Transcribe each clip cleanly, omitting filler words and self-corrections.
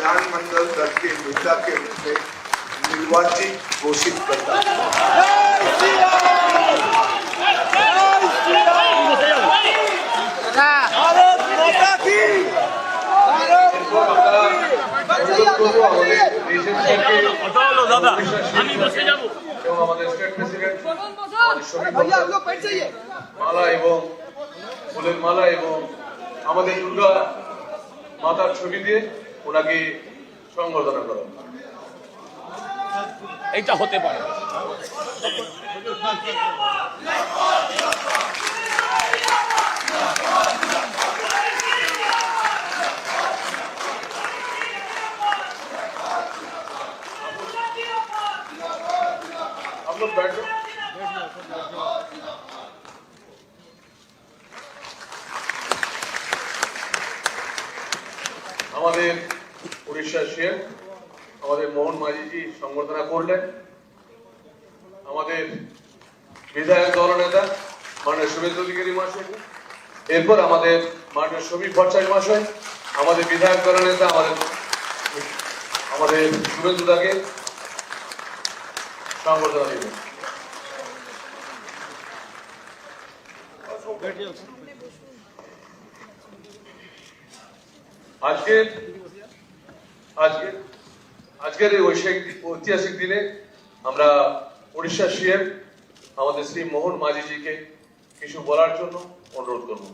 विधानमंडल दल के नेता के रूप में निर्वाचित घोषित करता हूं। মালা এবং ফুলের মালা এবং আমাদের দুর্গা মাতার ছবি দিয়ে ওনাকে সংবর্ধনা করা এইটা হতে পারে। आप लोग बैठ जाओ। আমাদের উড়িষ্যার সিএম আমাদের মোহন মাঝিজি সংবর্ধনা করলেন। আমাদের বিধায়ক দলনেতা মাননীয় শুভেন্দু অধিকারী মহাশয়, এরপর আমাদের মাননীয় সমীর ভট্টাচার্য মহাশয় আমাদের বিধায়ক দলনেতা আমাদের শুভেন্দু দাকে সংবর্ধনা দেবেন। আজকের এই ঐতিহাসিক দিনে আমরা উড়িষ্যার সিএম আমাদের শ্রী মোহন মাঝিজিকে কিছু বলার জন্য অনুরোধ করব।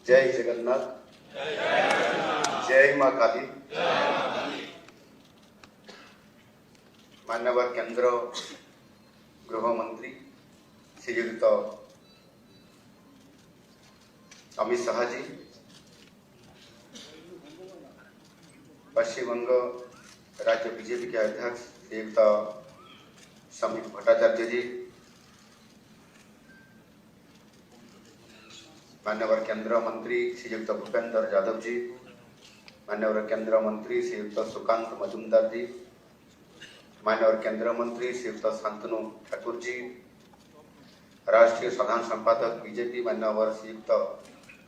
जय जगन्नाथ, जय मां काली। माननीय केंद्र गृह मंत्री श्रीयुक्त अमित शाह जी, पश्चिम बंग राज्य बीजेपी के अध्यक्ष श्रीयुक्त समीर भट्टाचार्य जी, मान्यवर केंद्र मंत्री श्रीयुक्त भूपेंद्र यादव जी, मान्यवर केंद्र मंत्री श्रीयुक्त सुकांत मजुमदार जी, मान्यवर केंद्र मंत्री श्रीयुक्त शांतनु ठाकुर जी, राष्ट्रीय साधारण संपादक बीजेपी मान्यवर श्रीयुक्त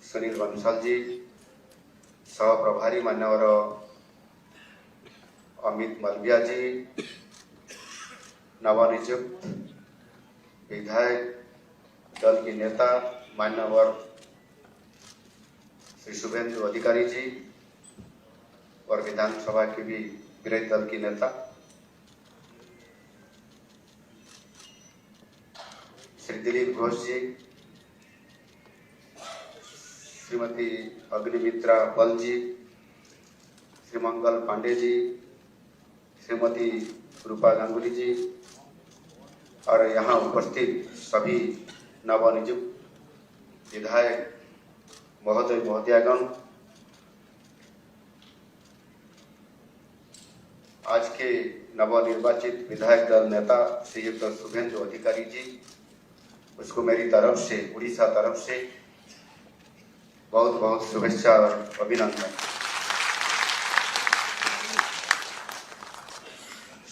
सुनील बंसल जी, सह प्रभारी मान्यवर अमित मलविया जी, नवनियुक्त विधायक दल के नेता मान्यवर श्री शुभेंदु अधिकारी जी और विधानसभा के भी विरोधी दल की नेता श्री दिलीप घोष जी, श्रीमती अग्निमित्रा पल जी, श्री मंगल पांडे जी, श्रीमती रूपा गांगुली जी और यहाँ उपस्थित सभी नवनियुक्त विधायक महोदय महोदयागण, आज के नवनिर्वाचित विधायक दल नेता श्रीयुक्त शुभेंदु अधिकारी जी, उसको मेरी तरफ से उड़ीसा तरफ से बहुत बहुत शुभेच्छा और अभिनंदन।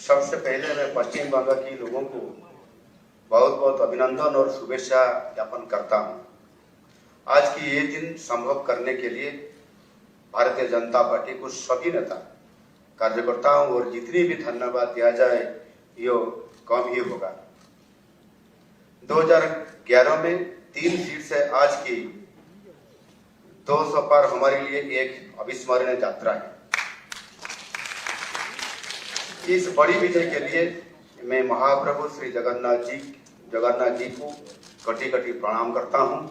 सबसे पहले मैं पश्चिम बंगाल के लोगों को बहुत बहुत अभिनंदन और शुभेच्छा ज्ञापन करता हूं। आज की ये दिन संभव करने के लिए भारतीय जनता पार्टी को सभी नेता कार्यकर्ताओं और जितनी भी धन्यवाद दिया जाए ये कम ही होगा। 2011 में 3 सीट से आज की 200 पर हमारे लिए एक अविस्मरणीय यात्रा है। इस बड़ी विजय के लिए मैं महाप्रभु श्री जगन्नाथ जी को कटी कटी प्रणाम करता हूं।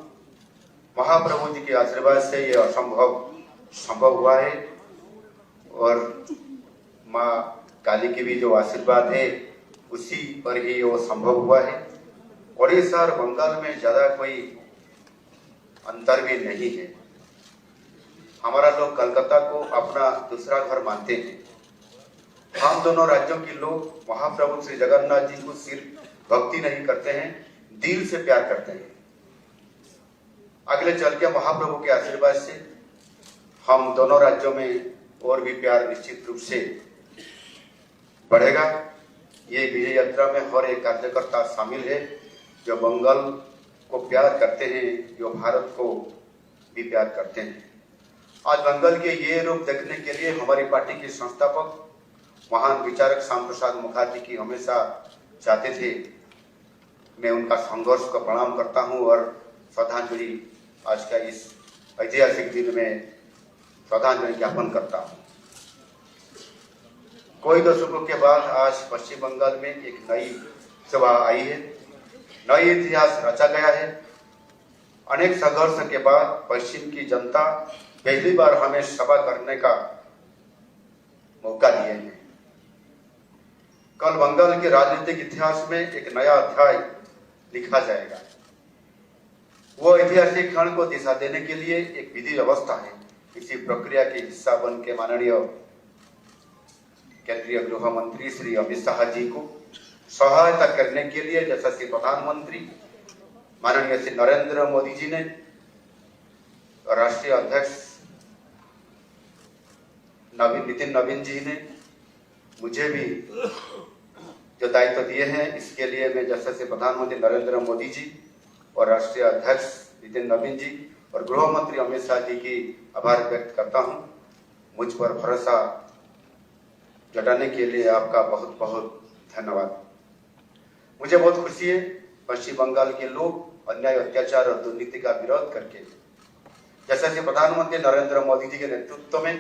महाप्रभु जी के आशीर्वाद से ये संभव हुआ है और माँ काली की भी जो आशीर्वाद है उसी पर ही वो संभव हुआ है। ओडिशा और बंगाल में ज्यादा कोई अंतर भी नहीं है। हमारा लोग कलकत्ता को अपना दूसरा घर मानते हैं। हम दोनों राज्यों के लोग महाप्रभु श्री जगन्नाथ जी को सिर्फ भक्ति नहीं करते हैं, दिल से प्यार करते हैं। अगले चल के महाप्रभु के आशीर्वाद से हम दोनों राज्यों में और भी प्यार निश्चित रूप से बढ़ेगा। ये विजय यात्रा में हर एक कार्यकर्ता शामिल है जो बंगाल को प्यार करते हैं, जो भारत को भी प्यार करते हैं। आज बंगाल के ये रूप देखने के लिए हमारी पार्टी के संस्थापक महान विचारक श्याम प्रसाद मुखर्जी की हमेशा चाहते थे। मैं उनका संघर्ष को प्रणाम करता हूं और श्रद्धांजलि आज का इस ऐतिहासिक दिन में श्रद्धांजलि ज्ञापन करता हूं। कोई दशकों के बाद आज पश्चिम बंगाल में एक नई सभा आई है, नई इतिहास रचा गया है। अनेक संघर्ष के बाद पश्चिम की जनता पहली बार हमें सभा करने का मौका दिए हैं। कल बंगाल के राजनीतिक इतिहास में एक नया अध्याय लिखा जाएगा। वो ऐतिहासिक क्षण को दिशा देने के लिए एक विधि व्यवस्था है। इसी प्रक्रिया के हिस्सा बन के माननीय केंद्रीय गृह मंत्री श्री अमित शाह जी को सहायता करने के लिए यशस्वी प्रधानमंत्री माननीय श्री नरेंद्र मोदी जी ने, राष्ट्रीय अध्यक्ष नितिन नवीन जी ने मुझे भी जो दायित्व दिए हैं, इसके लिए मैं यशस्वी प्रधानमंत्री नरेंद्र मोदी जी और राष्ट्रीय अध्यक्ष नितिन नवीन जी और गृह मंत्री अमित शाह जी की आभार व्यक्त करता हूं। मुझ पर भरोसा जताने के लिए आपका बहुत बहुत धन्यवाद। मुझे बहुत खुशी है पश्चिम बंगाल के लोग अन्याय, अत्याचार और दुर्नीति का विरोध करके यशस्वी प्रधानमंत्री नरेंद्र मोदी जी के नेतृत्व में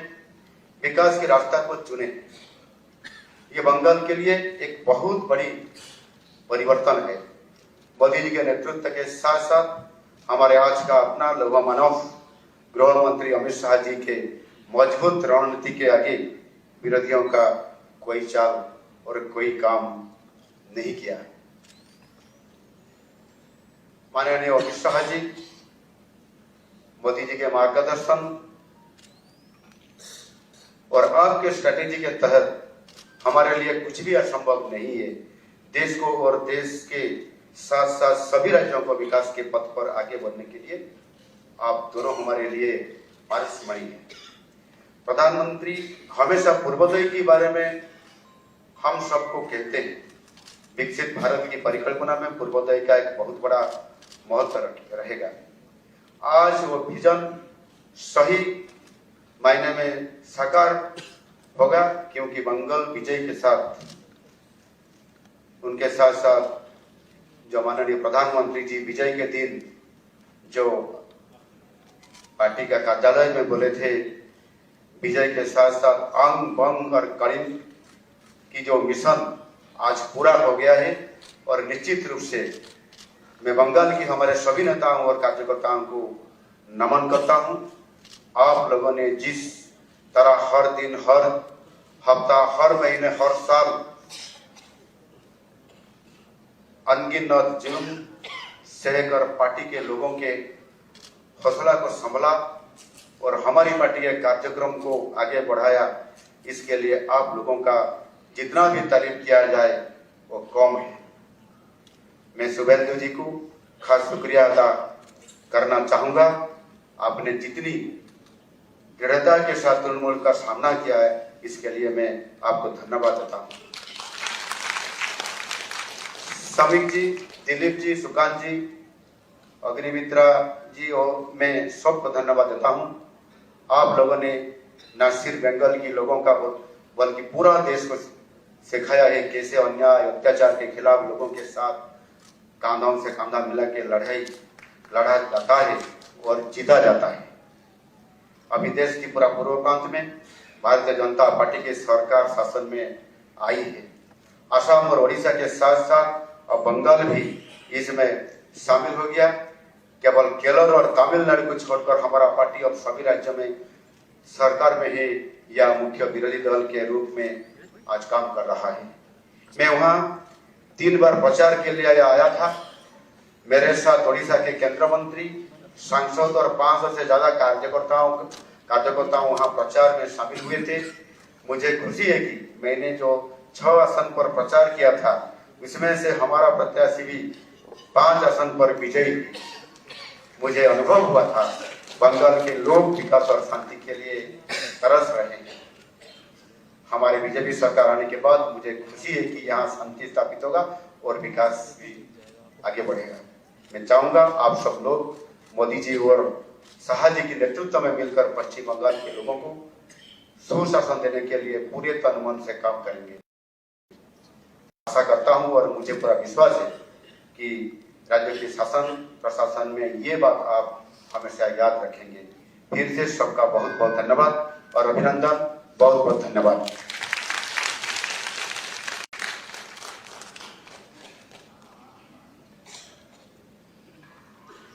विकास के रास्ता को चुने। ये बंगाल के लिए एक बहुत बड़ी परिवर्तन है। मोदी जी के नेतृत्व के साथ साथ हमारे आज का अपना लौह मानव गृह मंत्री अमित शाह जी के मजबूत रणनीति के आगे विरोधियों का कोई चाल और कोई काम नहीं किया है। माननीय अमित शाह जी, मोदी जी के मार्गदर्शन और आपके स्ट्रेटेजी के तहत हमारे लिए कुछ भी असंभव नहीं है। देश को और देश के साथ साथ सभी राज्यों को विकास के पथ पर आगे बढ़ने के लिए आप दोनों हमारे लिए पारस्मरणीय हैं। प्रधानमंत्री हमेशा पूर्वोदय के बारे में हम सबको कहते हैं। विकसित भारत की परिकल्पना में पूर्वोदय का एक बहुत बड़ा महत्व रहेगा। आज वो विजन सही मायने में साकार होगा, क्योंकि बंगाल विजय के साथ उनके साथ साथ जो माननीय प्रधानमंत्री जी विजय के दिन जो पार्टी का कार्यालय में बोले थे, विजय के साथ साथ अंग बंग और करीम की जो मिशन आज पूरा हो गया है। और निश्चित रूप से मैं बंगाल की हमारे सभी नेताओं और कार्यकर्ताओं को नमन करता हूं। आप लोगों ने जिस तरह हर दिन, हर हफ्ता, हर महीने, हर साल अनगिनत जुल्म सहकर पार्टी के लोगों के हौसला को संभाला और हमारी पार्टी के कार्यक्रम को आगे बढ़ाया, इसके लिए आप लोगों का जितना भी तारीफ किया जाए वो कम है। मैं शुभेंदु जी को खास शुक्रिया अदा करना चाहूंगा। आपने जितनी दृढ़ता के साथ तृणमूल का सामना किया है, इसके लिए मैं आपको धन्यवाद देता हूं। समीक जी, दिलीप जी, सुकांत जी, अग्निमित्रा जी और मैं सबको धन्यवाद देता हूं। आप लोगों ने न सिर्फ बंगाल के लोगों का बल्कि पूरा देश को सिखाया है कैसे अन्याय, अत्याचार के खिलाफ लोगों के साथ कांधों से कांधा मिला के लड़ा जाता है और जीता जाता है। अभी देश की पूरा पूर्व प्रांत में भारतीय जनता पार्टी की सरकार शासन में आई है। असम और ओडिशा के साथ साथ अब बंगाल भी इसमें शामिल हो गया। केवल केरल और तमिलनाडु को छोड़कर हमारा पार्टी अब सभी राज्यों में सरकार में है या मुख्य विरोधी दल के रूप में आज काम कर रहा है। मैं वहां 3 बार प्रचार के लिए आया था। मेरे साथ ओडिशा के केंद्र मंत्री, सांसद और 500 से ज्यादा कार्यकर्ता वहां प्रचार में शामिल हुए थे। मुझे खुशी है कि मैंने जो 6 आसन पर प्रचार किया था, उसमें से हमारा प्रत्याशी भी 5 आसन पर विजयी हुई। मुझे अनुभव हुआ था बंगाल के लोग विकास और शांति के लिए तरस रहे हैं। हमारे बीजेपी सरकार आने के बाद मुझे खुशी है कि यहाँ शांति स्थापित होगा और विकास भी आगे बढ़ेगा। मैं चाहूंगा आप सब लोग मोदी जी और शाह जी के नेतृत्व में मिलकर पश्चिम बंगाल के लोगों को सुशासन देने के लिए पूरे तन मन से काम करेंगे। आशा करता हूं और मुझे पूरा विश्वास है कि राज्य के शासन प्रशासन में ये बात आप हमेशा याद रखेंगे। फिर से सबका बहुत बहुत धन्यवाद और अभिनंदन। बहुत बहुत धन्यवाद।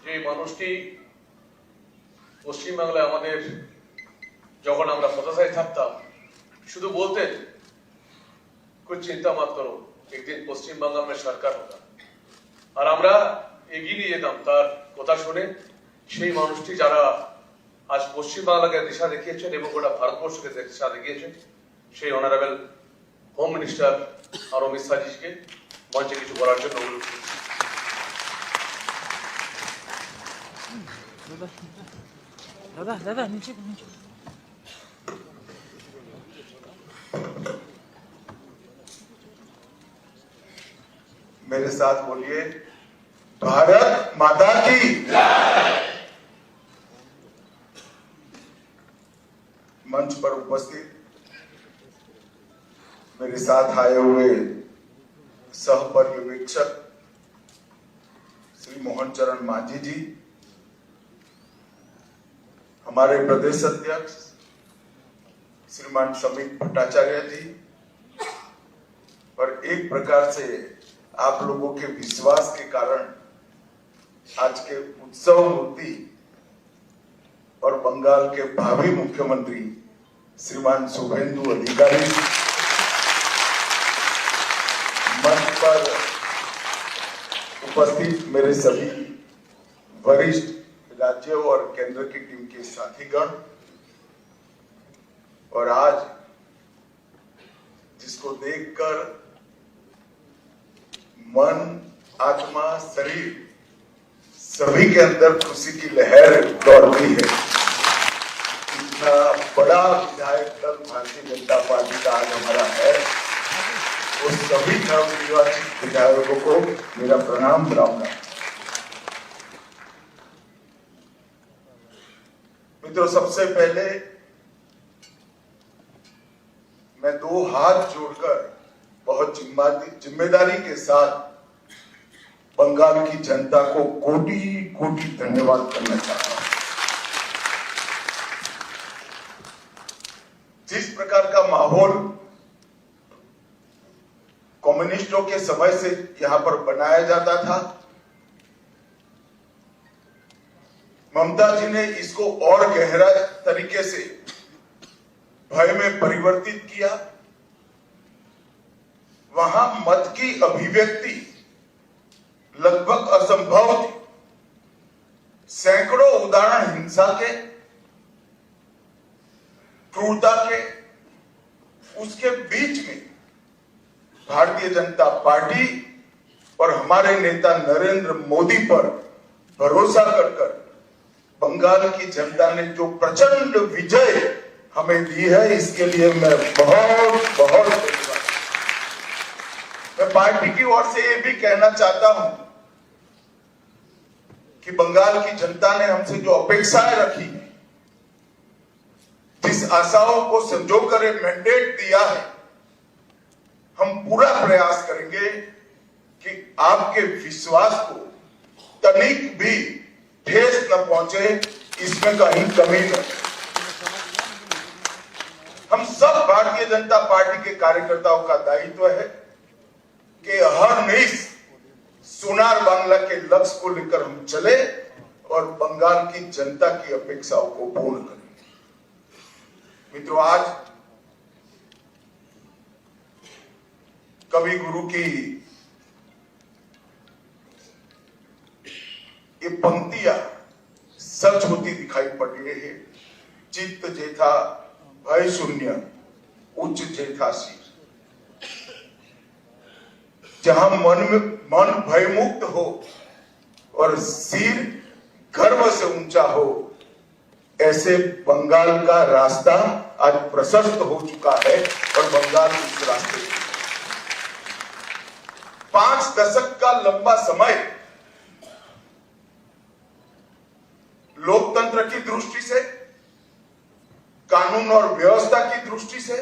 যে মানুষটি পশ্চিমবাংলায় আমাদের যখন আমরা হতাশায় থাকতাম শুধু বলতেন कुछ चिंता मत करो एक दिन पश्चिम बंगाल में सरकार होगा আর আমরা এগিয়ে নিয়ে যেতাম তার কথা শুনে। সেই মানুষটি যারা আজ পশ্চিম বাংলাকে দিশা দেখিয়েছেন এবং গোটা ভারতবর্ষকে দিশা দেখিয়েছেন সেই অনারেবল হোম মিনিস্টার আর অমিত শাহজিকে মঞ্চে কিছু বলার জন্য অনুরোধ করছি। दादा दादा नीचे नीचे मेरे साथ बोलिए, भारत माता की जय। मंच पर उपस्थित मेरे साथ आए हुए सह पर्यवेक्षक श्री मोहन चरण मांझी जी, हमारे प्रदेश अध्यक्ष श्रीमान समीत भट्टाचार्य जी, और एक प्रकार से आप लोगों के विश्वास के कारण आज के उत्सव मूर्ति और बंगाल के भावी मुख्यमंत्री श्रीमान शुभेंदु अधिकारी, मंच पर उपस्थित मेरे सभी वरिष्ठ राज्य और केंद्र की टीम के साथीगण, और आज जिसको देखकर मन, आत्मा, शरीर सभी के अंदर खुशी की लहर दौड़ती है। इतना बड़ा विधायक दल भारतीय जनता पार्टी का आज हमारा है, उस सभी नवनिर्वाचित विधायकों को मेरा प्रणाम बुलाऊंगा। मित्रों, सबसे पहले मैं दो हाथ जोड़कर बहुत जिम्मेदारी के साथ बंगाल की जनता को कोटि कोटि धन्यवाद करना चाहता हूं। जिस प्रकार का माहौल कम्युनिस्टों के समय से यहां पर बनाया जाता था, ममता जी ने इसको और गहरा तरीके से भय में परिवर्तित किया। वहां मत की अभिव्यक्ति लगभग असंभव थी। सैकड़ों उदाहरण हिंसा के, क्रूरता के, उसके बीच में भारतीय जनता पार्टी और हमारे नेता नरेंद्र मोदी पर भरोसा कर बंगाल की जनता ने जो प्रचंड विजय हमें दी है, इसके लिए मैं बहुत बहुत धन्यवाद। मैं पार्टी की ओर से ये भी कहना चाहता हूं कि बंगाल की जनता ने हमसे जो अपेक्षाएं रखी, जिस आशाओं को संजोकर मैंडेट दिया है, हम पूरा प्रयास करेंगे कि आपके विश्वास को तनिक भी ठेस न पहुंचे, इसमें कहीं कमी न। हम सब भारतीय जनता पार्टी के कार्यकर्ताओं का दायित्व है कि हर निश सोनार बांग्ला के लक्ष्य को लेकर हम चले और बंगाल की जनता की अपेक्षाओं को पूर्ण करें। मित्रों, आज कवि गुरु की ये पंक्तियां सच होती दिखाई पड़ रही है। चित्त जेथा भय शून्य, उच्च जेथा शीर। जहां मन भयमुक्त हो और सिर गर्व से ऊंचा हो, ऐसे बंगाल का रास्ता आज प्रशस्त हो चुका है और बंगाल इस रास्ते 5 दशक का लंबा समय लोकतंत्र की दृष्टि से, कानून और व्यवस्था की दृष्टि से,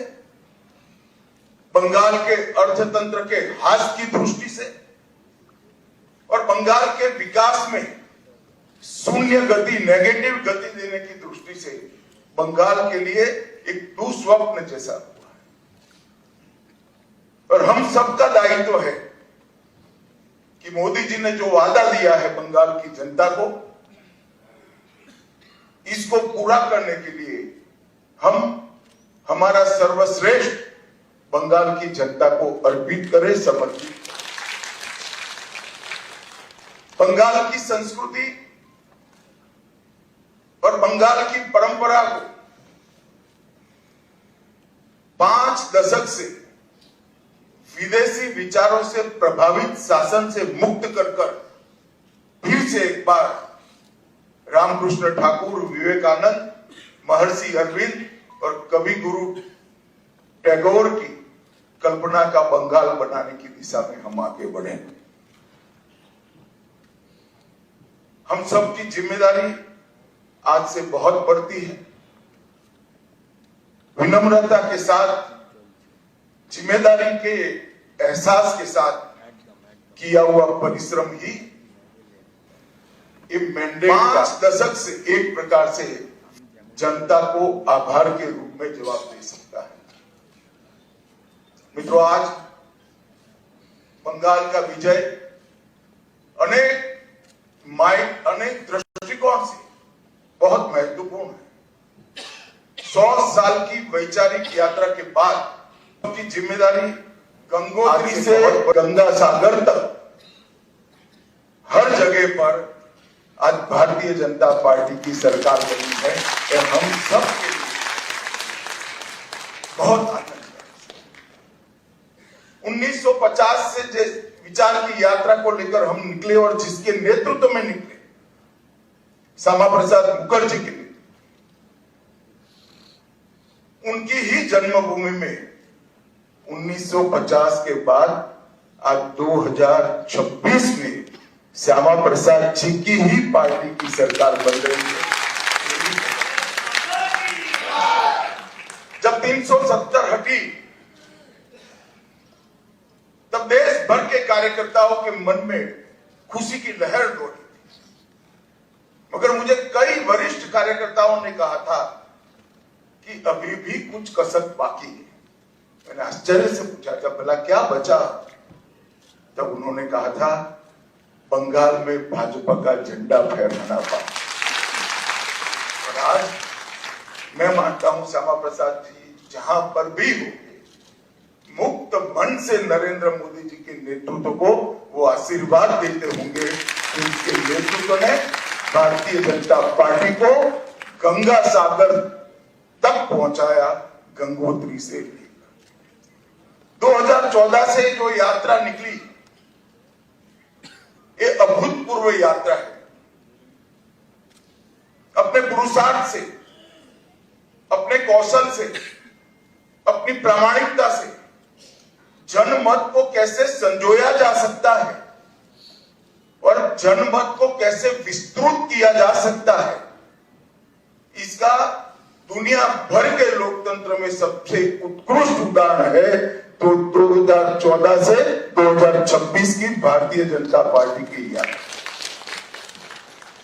बंगाल के अर्थतंत्र के ह्रास की दृष्टि से और बंगाल के विकास में शून्य गति, नेगेटिव गति देने की दृष्टि से बंगाल के लिए एक दुस्वप्न जैसा हुआ है। और हम सबका दायित्व है कि मोदी जी ने जो वादा दिया है बंगाल की जनता को, इसको पूरा करने के लिए हम हमारा सर्वश्रेष्ठ बंगाल की जनता को अर्पित करें, समर्पित करें। बंगाल की संस्कृति और बंगाल की परंपरा को 5 दशक से विदेशी विचारों से प्रभावित शासन से मुक्त कर फिर से एक बार रामकृष्ण ठाकुर, विवेकानंद, महर्षि अरविंद और कवि गुरु टैगोर की कल्पना का बंगाल बनाने की दिशा में हम आगे बढ़े। हम सबकी जिम्मेदारी आज से बहुत बढ़ती है। विनम्रता के साथ, जिम्मेदारी के एहसास के साथ किया हुआ परिश्रम ही ये मैंडेट 5 दशक से एक प्रकार से जनता को आभार के रूप में जवाब दे सकता है। मित्रों, आज बंगाल का विजय अनेक दृष्टिकोण से बहुत महत्वपूर्ण है। 100 साल की वैचारिक यात्रा के बाद उनकी जिम्मेदारी गंगोत्री से गंगा सागर तक हर जगह पर आज भारतीय जनता पार्टी की सरकार बनी है और हम सब के लिए बहुत आनंद है। 1950 से जिस विचार की यात्रा को लेकर हम निकले और जिसके नेतृत्व में निकले, श्यामा प्रसाद मुखर्जी के लिए, उनकी ही जन्मभूमि में 1950 के बाद आज 2026 में श्यामा प्रसाद जी की ही पार्टी की सरकार बन रही है। जब 370 हटी तब देश भर के कार्यकर्ताओं के मन में खुशी की लहर दौड़ी थी, मगर मुझे कई वरिष्ठ कार्यकर्ताओं ने कहा था कि अभी भी कुछ कसक बाकी है। मैंने आश्चर्य से पूछा था, भला क्या बचा? तब उन्होंने कहा था, बंगाल में भाजपा का झंडा फहराना बाकी। और आज मैं मानता हूं श्यामा प्रसाद जी जहां पर भी होंगे, मुक्त मन से नरेंद्र मोदी जी के नेतृत्व को वो आशीर्वाद देते होंगे कि उनके नेतृत्व ने भारतीय जनता पार्टी को गंगा सागर तक पहुंचाया, गंगोत्री से लेकर 2014 से जो यात्रा निकली, ये अभूतपूर्व यात्रा है। अपने पुरुषार्थ से, अपने कौशल से, अपनी प्रामाणिकता से जनमत को कैसे संजोया जा सकता है और जनमत को कैसे विस्तृत किया जा सकता है, इसका दुनिया भर के लोकतंत्र में सबसे उत्कृष्ट उदाहरण है तो 2014 से 2026 की भारतीय जनता पार्टी की यात्रा।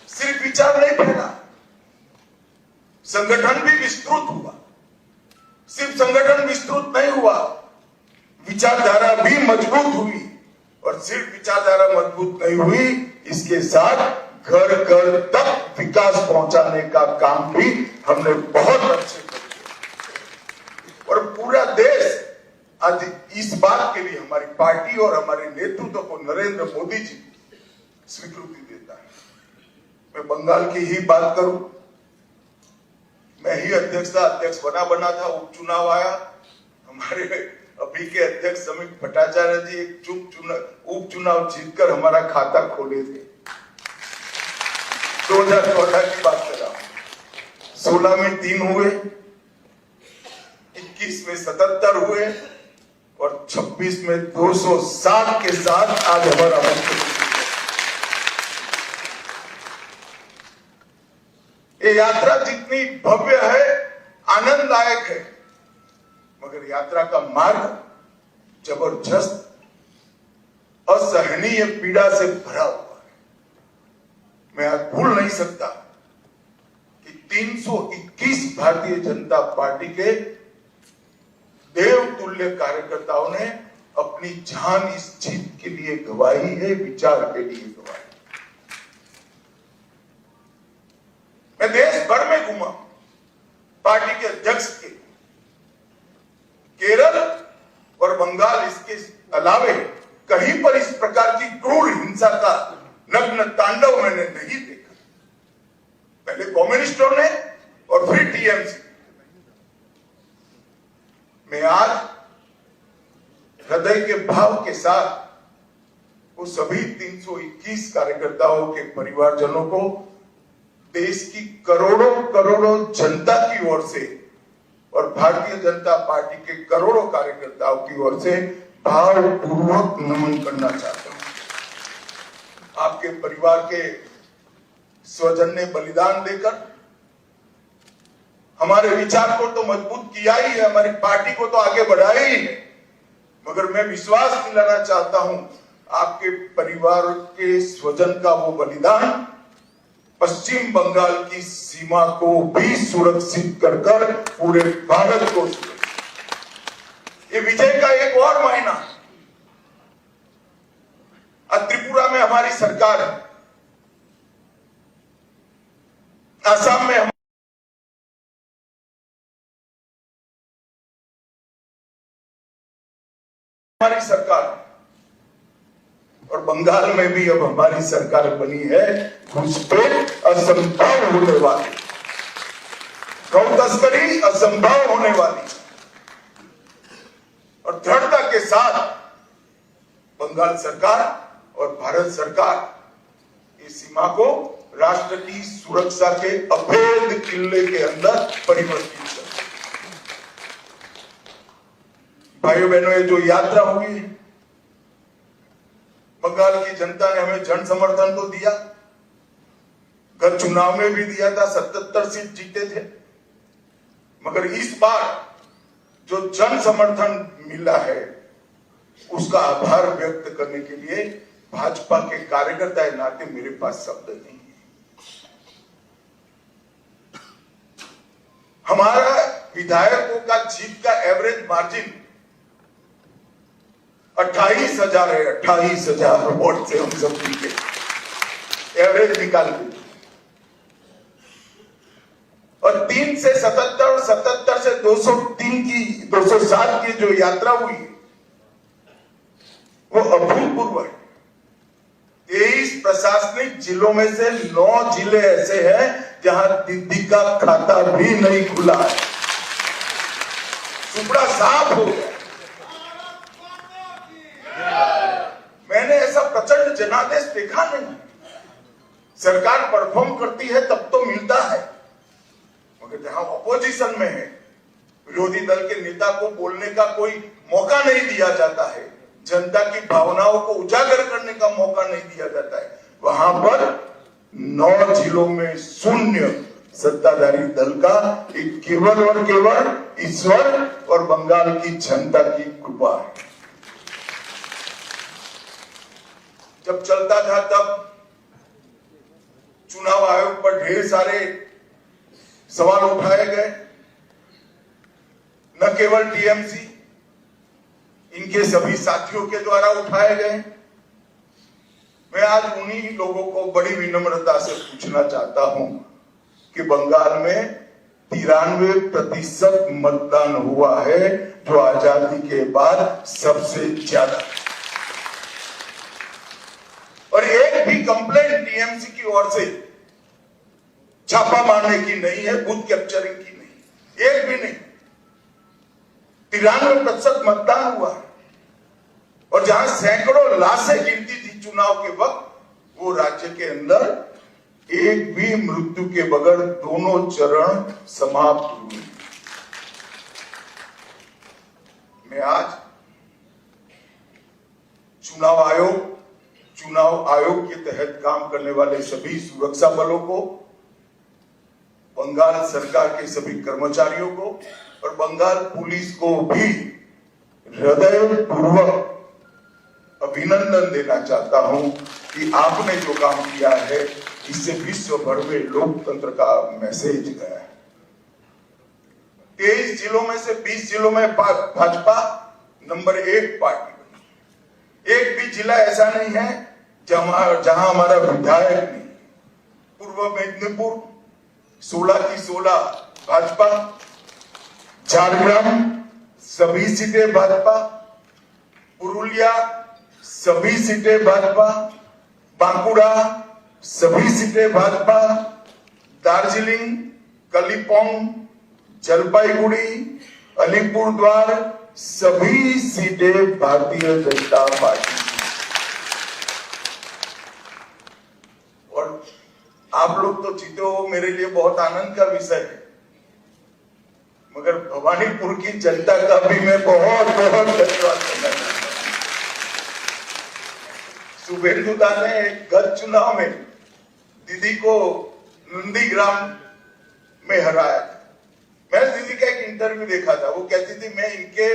सिर्फ विचार नहीं फैला, संगठन भी विस्तृत हुआ। सिर्फ संगठन विस्तृत नहीं हुआ, विचारधारा भी मजबूत हुई। और सिर्फ विचारधारा मजबूत नहीं हुई, इसके साथ घर घर तक विकास पहुंचाने का काम भी हमने बहुत अच्छे से किया। और पूरा देश आज इस बात के लिए हमारी पार्टी और हमारे नेतृत्व को नरेंद्र मोदी जी स्वीकृति देता है। मैं बंगाल की ही बात करूं, मैं ही अध्यक्ष बना था, उपचुनाव आया, हमारे अभी के अध्यक्ष समीप भट्टाचार्य जी एक उपचुनाव जीतकर हमारा खाता खोले थे। 2014 संख्या की बात कर रहा हूं। 16 में 3 हुए, 21 में 77 हुए और 26 में 260 के साथ आज हमारा मंच। ये यात्रा जितनी भव्य है, आनंददायक है, मगर यात्रा का मार्ग जबरदस्त असहनीय पीड़ा से भरा हुआ है। मैं आज भूल नहीं सकता कि 321 भारतीय जनता पार्टी के देवतुल्य कार्यकर्ताओं ने अपनी जान इस जीत के लिए गंवाई है, विचार के लिए गंवाई। मैं देश भर में घूमा, पार्टी के अध्यक्ष के केरल और बंगाल, इसके अलावे कहीं पर इस प्रकार की क्रूर हिंसा का नग्न तांडव मैंने नहीं देखा। पहले कम्युनिस्टों ने और फिर टीएमसी। मैं आज हृदय के भाव के साथ वो सभी 321 कार्यकर्ताओं के परिवारजनों को देश की करोड़ों करोड़ों जनता की ओर से और भारतीय जनता पार्टी के करोड़ों कार्यकर्ताओं की ओर से भावपूर्वक नमन करना चाहता हूं। आपके परिवार के स्वजन ने बलिदान देकर हमारे विचार को तो मजबूत किया ही है, हमारी पार्टी को तो आगे बढ़ाया ही है, मगर मैं विश्वास दिलाना चाहता हूं आपके परिवार के स्वजन का वो बलिदान पश्चिम बंगाल की सीमा को भी सुरक्षित कर पूरे भारत को सुरक्षित। ये विजय का एक और महीना। आज त्रिपुरा में हमारी सरकार है, असम में हमारी सरकार और बंगाल में भी अब हमारी सरकार बनी है। घुसपैठ असंभव होने वाली, गौ तस्करी असंभव होने वाली और दृढ़ता के साथ बंगाल सरकार और भारत सरकार इस सीमा को राष्ट्र की सुरक्षा के अभेद किले के अंदर परिवर्तित कर। भाइयों बहनों, ये जो यात्रा हुई, बंगाल की जनता ने हमें जन समर्थन तो दिया, गत चुनाव में भी दिया था, 77 सीट जीते थे, मगर इस बार जो जन समर्थन मिला है उसका आभार व्यक्त करने के लिए भाजपा के कार्यकर्ता के नाते मेरे पास शब्द नहीं है। हमारा विधायकों का जीत का एवरेज मार्जिन 28,000 है। 28,000 वोट से हम सब जीते, एवरेज निकाल के। और 3 से 77, 77 से 203 की 207 की जो यात्रा हुई वो अभूतपूर्व है। 23 प्रशासनिक जिलों में से 9 जिले ऐसे हैं जहां दीदी का खाता भी नहीं खुला है, सुपड़ा साफ हो गया। मैंने ऐसा प्रचंड जनादेश देखा नहीं। सरकार परफॉर्म करती है तब तो मिलता है, मगर जहां ऑपोजिशन में है, विरोधी दल के नेता को बोलने का कोई मौका नहीं दिया जाता है, जनता की भावनाओं को उजागर करने का मौका नहीं दिया जाता है, वहां पर 9 जिलों में शून्य सत्ताधारी दल का एक केवल और केवल ईश्वर और बंगाल की जनता की कृपा है। जब चलता था तब चुनाव आयोग पर ढेर सारे सवाल उठाए गए, न केवल टीएमसी, इनके सभी साथियों के द्वारा उठाए गए। मैं आज उन्हीं लोगों को बड़ी विनम्रता से पूछना चाहता हूं कि बंगाल में 93% मतदान हुआ है, जो आजादी के बाद सबसे ज्यादा, और एक भी कंप्लेंट टीएमसी की ओर से छापा मारने की नहीं है, बूथ कैप्चरिंग की नहीं, एक भी नहीं। 93% मतदान हुआ है, और जहां सैकड़ों लाशें गिरती थी चुनाव के वक्त, वो राज्य के अंदर एक भी मृत्यु के बगैर दोनों चरण समाप्त हुए। मैं आज चुनाव आयोग के तहत काम करने वाले सभी सुरक्षा बलों को, बंगाल सरकार के सभी कर्मचारियों को और बंगाल पुलिस को भी हृदयपूर्वक अभिनंदन देना चाहता हूं कि आपने जो काम किया है इससे विश्व भर में लोकतंत्र का मैसेज गया है। 23 जिलों में से 20 जिलों में भाजपा नंबर 1 पार्टी बनी। एक भी जिला ऐसा नहीं है जहां हमारा विधायक नहीं। पूर्व मेदिनीपुर 16 की 16 भाजपा, झारग्राम सभी सीटें भाजपा, पुरुलिया सभी सीटें भाजपा, बांकुड़ा सभी सीटें भाजपा, दार्जिलिंग, कलिम्पोंग, जलपाईगुड़ी, अलीपुरद्वार सभी सीटें भारतीय जनता पार्टी। और आप लोग तो जीते हो, मेरे लिए बहुत आनंद का विषय है, मगर भवानीपुर की जनता का भी मैं बहुत बहुत धन्यवाद करना चाहता हूं। शुभेंदु दा ने गत चुनाव में दीदी को नंदीग्राम में हराया था। मैंने दीदी का एक इंटरव्यू देखा था, वो कहती थी मैं इनके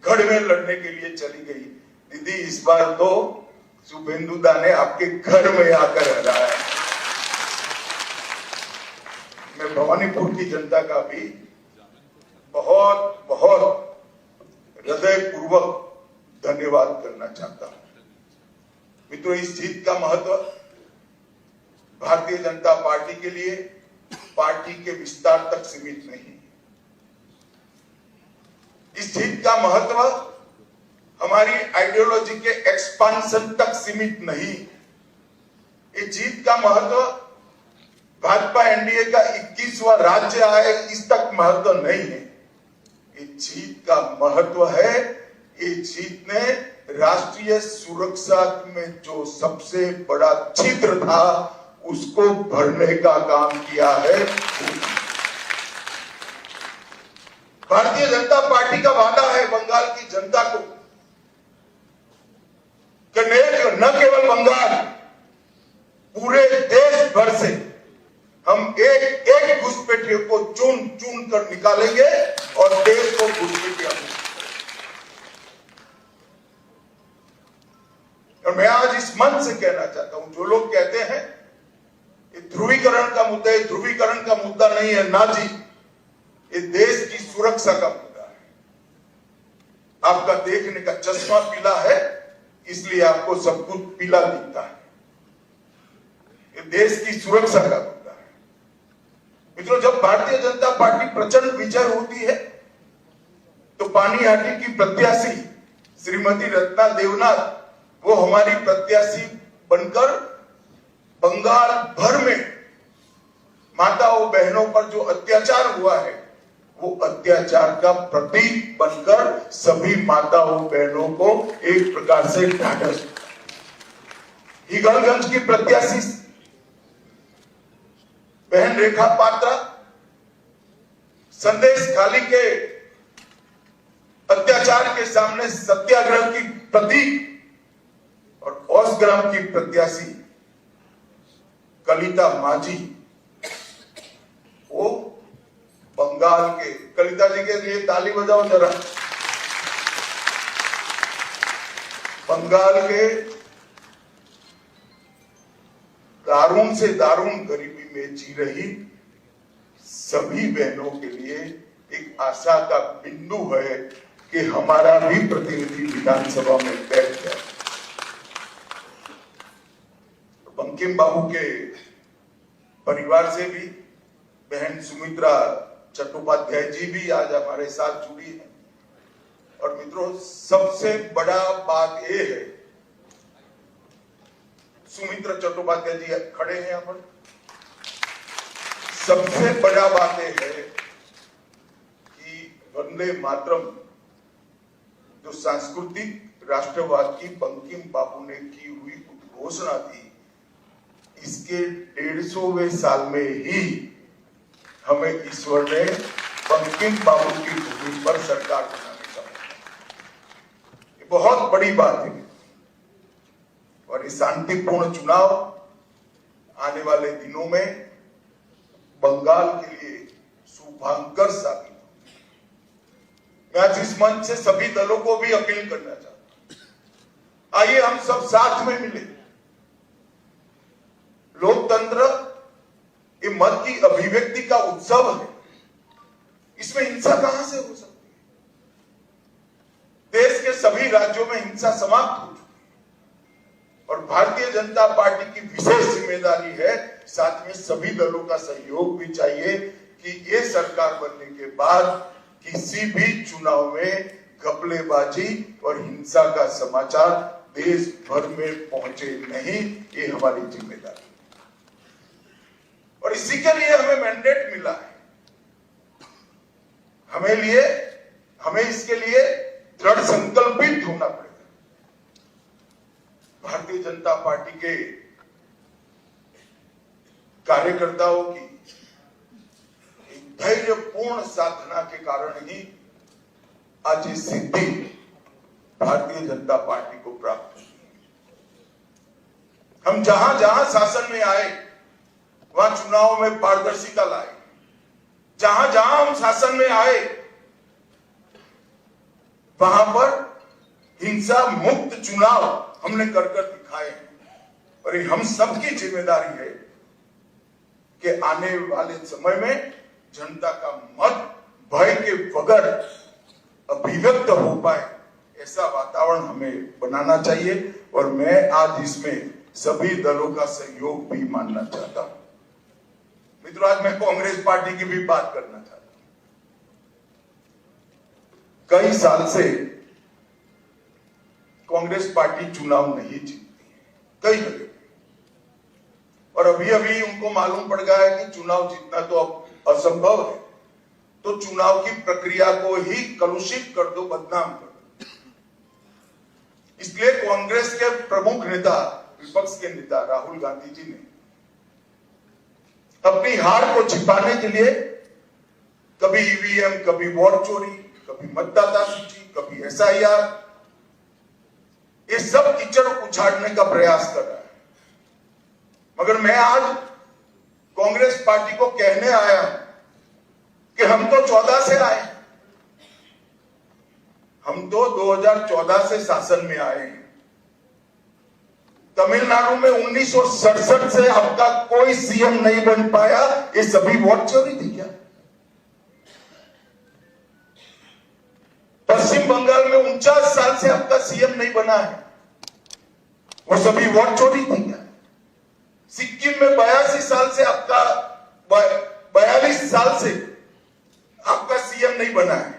गढ़ में लड़ने के लिए चली गई। दीदी इस बार तो शुभेंदु दा ने आपके घर में आकर हराया। मैं भवानीपुर की जनता का भी बहुत बहुत हृदयपूर्वक धन्यवाद करना चाहता हूं। मित्रों, इस जीत का महत्व भारतीय जनता पार्टी के लिए पार्टी के विस्तार तक सीमित नहीं। इस जीत का महत्व हमारी आइडियोलॉजी के एक्सपांशन तक सीमित नहीं। इस जीत का महत्व भाजपा एनडीए का 21वां राज्य आए इस तक महत्व नहीं है। इस जीत का महत्व है, इस जीत ने राष्ट्रीय सुरक्षा में जो सबसे बड़ा छिद्र था उसको भरने का काम किया है। भारतीय जनता पार्टी का वादा है बंगाल की जनता को कि न केवल बंगाल, पूरे देश भर से हम एक एक घुसपैठियों को चुन चुन कर निकालेंगे और देश को घुसपैठिया। और मैं आज इस मंच से कहना चाहता हूं, जो लोग कहते हैं ध्रुवीकरण का मुद्दा है, ध्रुवीकरण का मुद्दा नहीं है ना जी, ये देश की सुरक्षा का मुद्दा है। आपका देखने का चश्मा पीला है इसलिए आपको सब कुछ पीला दिखता है। ये देश की सुरक्षा का मुद्दा है। मित्रों, जब भारतीय जनता पार्टी प्रचंड विजय होती है तो पानीहाटी की प्रत्याशी श्रीमती रत्ना देवनाथ वो हमारी प्रत्याशी बनकर बंगाल भर में माताओं बहनों पर जो अत्याचार हुआ है वो अत्याचार का प्रतीक बनकर सभी माताओं बहनों को एक प्रकार से ढांढस। हिगलगंज की प्रत्याशी बहन रेखा पात्रा संदेश खाली के अत्याचार के सामने सत्याग्रह की प्रतीक, और औसग्राम की प्रत्याशी कलिता माझी वो बंगाल के, कलिता जी के लिए ताली बजाओ जरा, बंगाल के दारुण से दारुण गरीबी में जी रही सभी बहनों के लिए एक आशा का बिंदु है कि हमारा भी प्रतिनिधि विधानसभा में बैठ जाए। बंकिम बाबू के परिवार से भी बहन सुमित्रा चट्टोपाध्याय जी भी आज हमारे साथ जुड़ी है। और मित्रों, सबसे बड़ा बात यह है, सुमित्रा चट्टोपाध्याय जी खड़े हैं यहाँ पर, सबसे बड़ा बात यह है कि वंदे मातरम जो सांस्कृतिक राष्ट्रवाद की बंकिम बाबू ने की हुई उद्घोषणा थी, इसके 150वें साल में ही हमें ईश्वर ने बंकिम बाबू की भूमि पर सरकार बनाने का मौका। ये बहुत बड़ी बात है और ये शांतिपूर्ण चुनाव आने वाले दिनों में बंगाल के लिए शुभांकर साबित हो। मैं आज इस मंच से सभी दलों को भी अपील करना चाहता हूं, आइए हम सब साथ में मिले। लोकतंत्र ये मत की अभिव्यक्ति का उत्सव है, इसमें हिंसा कहां से हो सकती है? देश के सभी राज्यों में हिंसा समाप्त हो चुकी है और भारतीय जनता पार्टी की विशेष जिम्मेदारी है, साथ में सभी दलों का सहयोग भी चाहिए कि ये सरकार बनने के बाद किसी भी चुनाव में घपलेबाजी और हिंसा का समाचार देश भर में पहुंचे नहीं। ये हमारी जिम्मेदारी और इसी के लिए हमें मैंडेट मिला है। हमें इसके लिए दृढ़ संकल्पित होना पड़ेगा। भारतीय जनता पार्टी के कार्यकर्ताओं की धैर्यपूर्ण साधना के कारण ही आज ये सिद्धि भारतीय जनता पार्टी को प्राप्त हुई। हम जहां जहां शासन में आए वहां चुनाव में पारदर्शिता लाए। जहां जहां हम शासन में आए वहां पर हिंसा मुक्त चुनाव हमने कर दिखाए और ये हम सबकी जिम्मेदारी है कि आने वाले समय में जनता का मत भय के बगैर अभिव्यक्त हो पाए, ऐसा वातावरण हमें बनाना चाहिए और मैं आज इसमें सभी दलों का सहयोग भी मानना चाहता हूं। मित्रों, आज मैं कांग्रेस पार्टी की भी बात करना चाहता हूं। कई साल से कांग्रेस पार्टी चुनाव नहीं जीतती है, कई जगह, और अभी अभी उनको मालूम पड़ गया है कि चुनाव जीतना तो अब असंभव है, तो चुनाव की प्रक्रिया को ही कलुषित कर दो, बदनाम कर दो। इसलिए कांग्रेस के प्रमुख नेता, विपक्ष के नेता राहुल गांधी जी ने अपनी हार को छिपाने के लिए कभी ईवीएम, कभी वोट चोरी, कभी मतदाता सूची, कभी एसआईआर, ये सब कीचड़ उछाड़ने का प्रयास कर रहा है। मगर मैं आज कांग्रेस पार्टी को कहने आया कि हम तो 14 से आए, हम तो 2014 से शासन में आए हैं। तमिलनाडु में 1967 से अब तक कोई सीएम नहीं बन पाया, ये सभी वोट चोरी थी क्या? पश्चिम बंगाल में 49 साल से अब तक सीएम नहीं बना है, वो सभी वोट चोरी थी क्या? सिक्किम में 82 साल से आपका 42 साल से आपका सीएम नहीं बना है।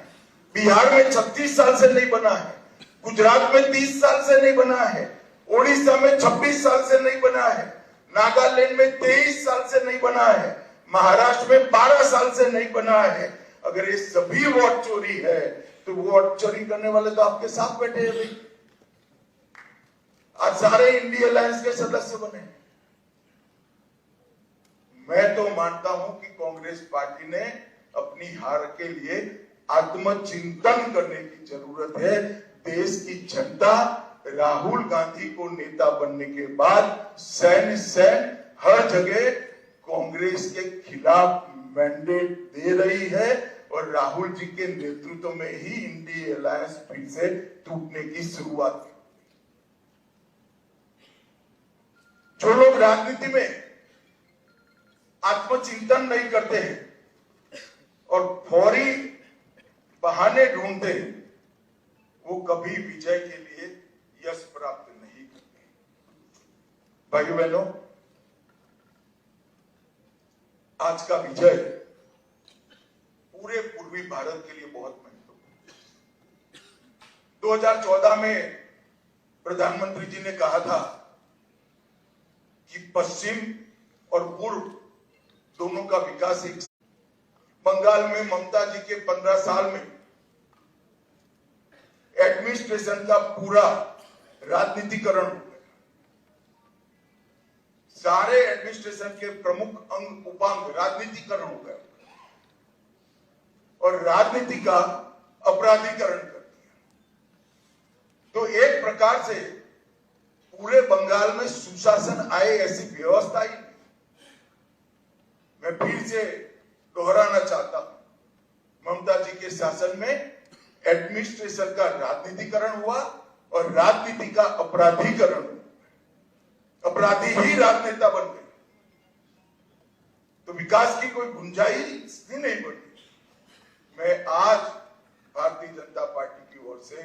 बिहार में 36 साल से नहीं बना है। गुजरात में 30 साल से नहीं बना है। ओडिशा में 26 साल से नहीं बना है। नागालैंड में 23 साल से नहीं बना है। महाराष्ट्र में 12 साल से नहीं बना है। अगर ये सभी वोट चोरी है तो वोट चोरी करने वाले तो आपके साथ बैठे हैं भाई। आज सारे इंडिया अलायंस के सदस्य बने। मैं तो मानता हूं कि कांग्रेस पार्टी ने अपनी हार के लिए आत्मचिंतन करने की जरूरत है। देश की जनता राहुल गांधी को नेता बनने के बाद सैन हर जगह कांग्रेस के खिलाफ मैंडेट दे रही है और राहुल जी के नेतृत्व में ही इंडिया अलायंस फिर से टूटने की शुरुआत है। जो लोग राजनीति में आत्मचिंतन नहीं करते हैं और फौरी बहाने ढूंढते हैं, वो कभी विजय के लिए यश प्राप्त नहीं करते। भाइयों बहनों, आज का विजय पूरे पूर्वी भारत के लिए बहुत महत्वपूर्ण है। 2014 में प्रधानमंत्री जी ने कहा था कि पश्चिम और पूर्व दोनों का विकास एक। बंगाल में ममता जी के 15 साल में एडमिनिस्ट्रेशन का पूरा राजनीतिकरण हो गया। सारे एडमिनिस्ट्रेशन के प्रमुख अंग उपांग राजनीतिकरण हो गए और राजनीति का अपराधीकरण कर दिया। तो एक प्रकार से पूरे बंगाल में सुशासन आए ऐसी व्यवस्था ही नहीं। मैं फिर से दोहराना चाहता हूं, ममता जी के शासन में एडमिनिस्ट्रेशन का राजनीतिकरण हुआ और राजनीति का अपराधीकरण हुआ। अपराधी ही राजनेता बन गए, तो विकास की कोई गुंजाइश ही नहीं बनी। मैं आज भारतीय जनता पार्टी की ओर से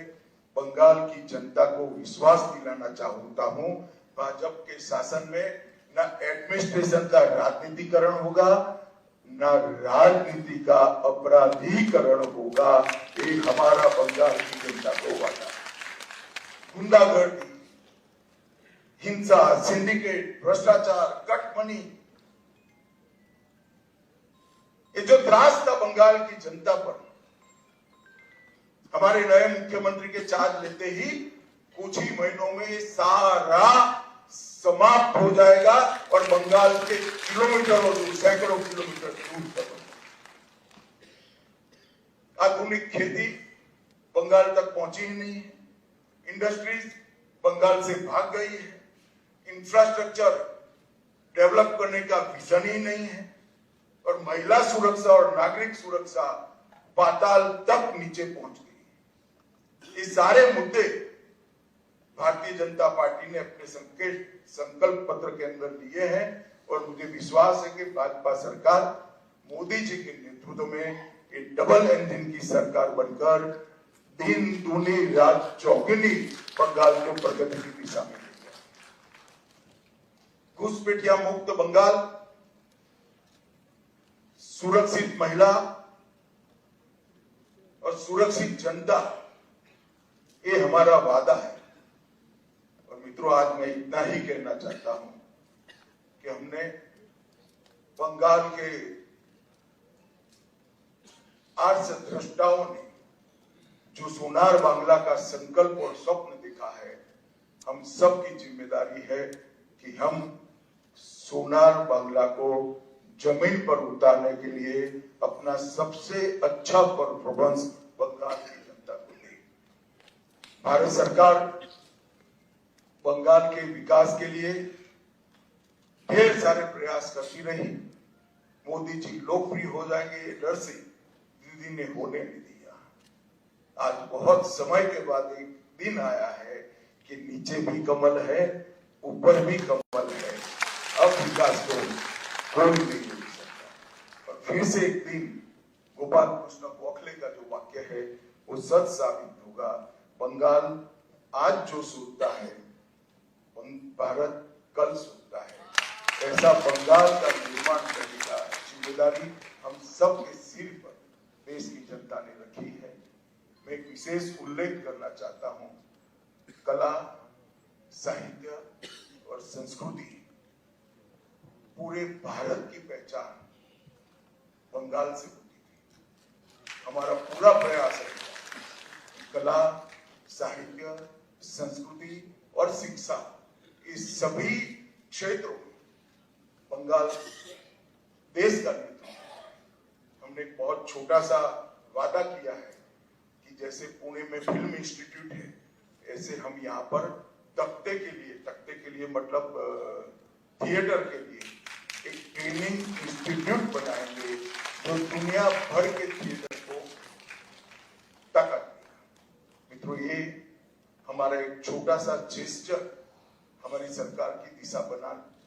बंगाल की जनता को विश्वास दिलाना चाहता हूं, भाजपा के शासन में न एडमिनिस्ट्रेशन का राजनीतिकरण होगा, न राजनीति का अपराधीकरण होगा। ये हमारा बंगाल की जनता को वादा है। गुंडागर्दी, हिंसा, सिंडिकेट, भ्रष्टाचार, कट मनी, ये जो त्रास था बंगाल की जनता पर, हमारे नए मुख्यमंत्री के चार्ज लेते ही कुछ ही महीनों में सारा समाप्त हो जाएगा और बंगाल के किलोमीटरों दूर, सैकड़ों किलोमीटर दूर तक आधुनिक खेती बंगाल तक पहुंची ही नहीं है। इंडस्ट्रीज बंगाल से भाग गई है। इंफ्रास्ट्रक्चर डेवलप करने का विजन ही नहीं है और महिला सुरक्षा और नागरिक सुरक्षा पाताल तक नीचे पहुंच गई। ये सारे मुद्दे भारतीय जनता पार्टी ने अपने संकल्प पत्र के अंदर लिए हैं और मुझे विश्वास है कि भाजपा सरकार मोदी जी के नेतृत्व में एक डबल इंजन की सरकार बनकर दिन दूनी रात चौगुनी बंगाल को प्रगति की दिशा में ले जाए। घुसपैठिया मुक्त बंगाल, सुरक्षित महिला और सुरक्षित जनता, ये हमारा वादा है। और मित्रों, आज मैं इतना ही कहना चाहता हूं कि हमने बंगाल के आर्ष द्रष्टाओं ने जो सोनार बांग्ला का संकल्प और स्वप्न देखा है, हम सब की जिम्मेदारी है कि हम सोनार बांग्ला को जमीन पर उतारने के लिए अपना सबसे अच्छा परफॉर्मेंस बंगाल की जनता को दे। भारत सरकार बंगाल के विकास के लिए ढेर सारे प्रयास करती रही। मोदी जी लोकप्रिय हो जाएंगे ये डर से दीदी ने होने नहीं दिया। आज बहुत समय के बाद एक दिन आया है कि नीचे भी कमल है, ऊपर भी कमल है। अब विकास को कोई नहीं रोक सकता। और फिर से एक दिन गोपाल कृष्ण गोखले का जो वाक्य है वो सच साबित होगा। बंगाल आज जो सोचता है, भारत कल सोचता है। ऐसा बंगाल का निर्माण करने का जिम्मेदारी हम सब के सिर पर देश की जनता ने रखी है। मैं एक विशेष उल्लेख करना चाहता हूं, कला, साहित्य और संस्कृति पूरे भारत की पहचान बंगाल से होती थी। हमारा पूरा प्रयास है कला, साहित्य, संस्कृति और शिक्षा, इस सभी क्षेत्रों में बंगाल देश का नेतृत्व। हमने एक बहुत छोटा सा वादा किया है कि जैसे पुणे में फिल्म इंस्टीट्यूट है, ऐसे हम यहाँ पर तख्ते के लिए मतलब थिएटर के लिए एक ट्रेनिंग इंस्टीट्यूट बनाएंगे जो दुनिया भर के थिएटर को ताकत देगा। मित्रों, ये हमारा एक छोटा सा जेस्चर हमारी सरकार की दिशा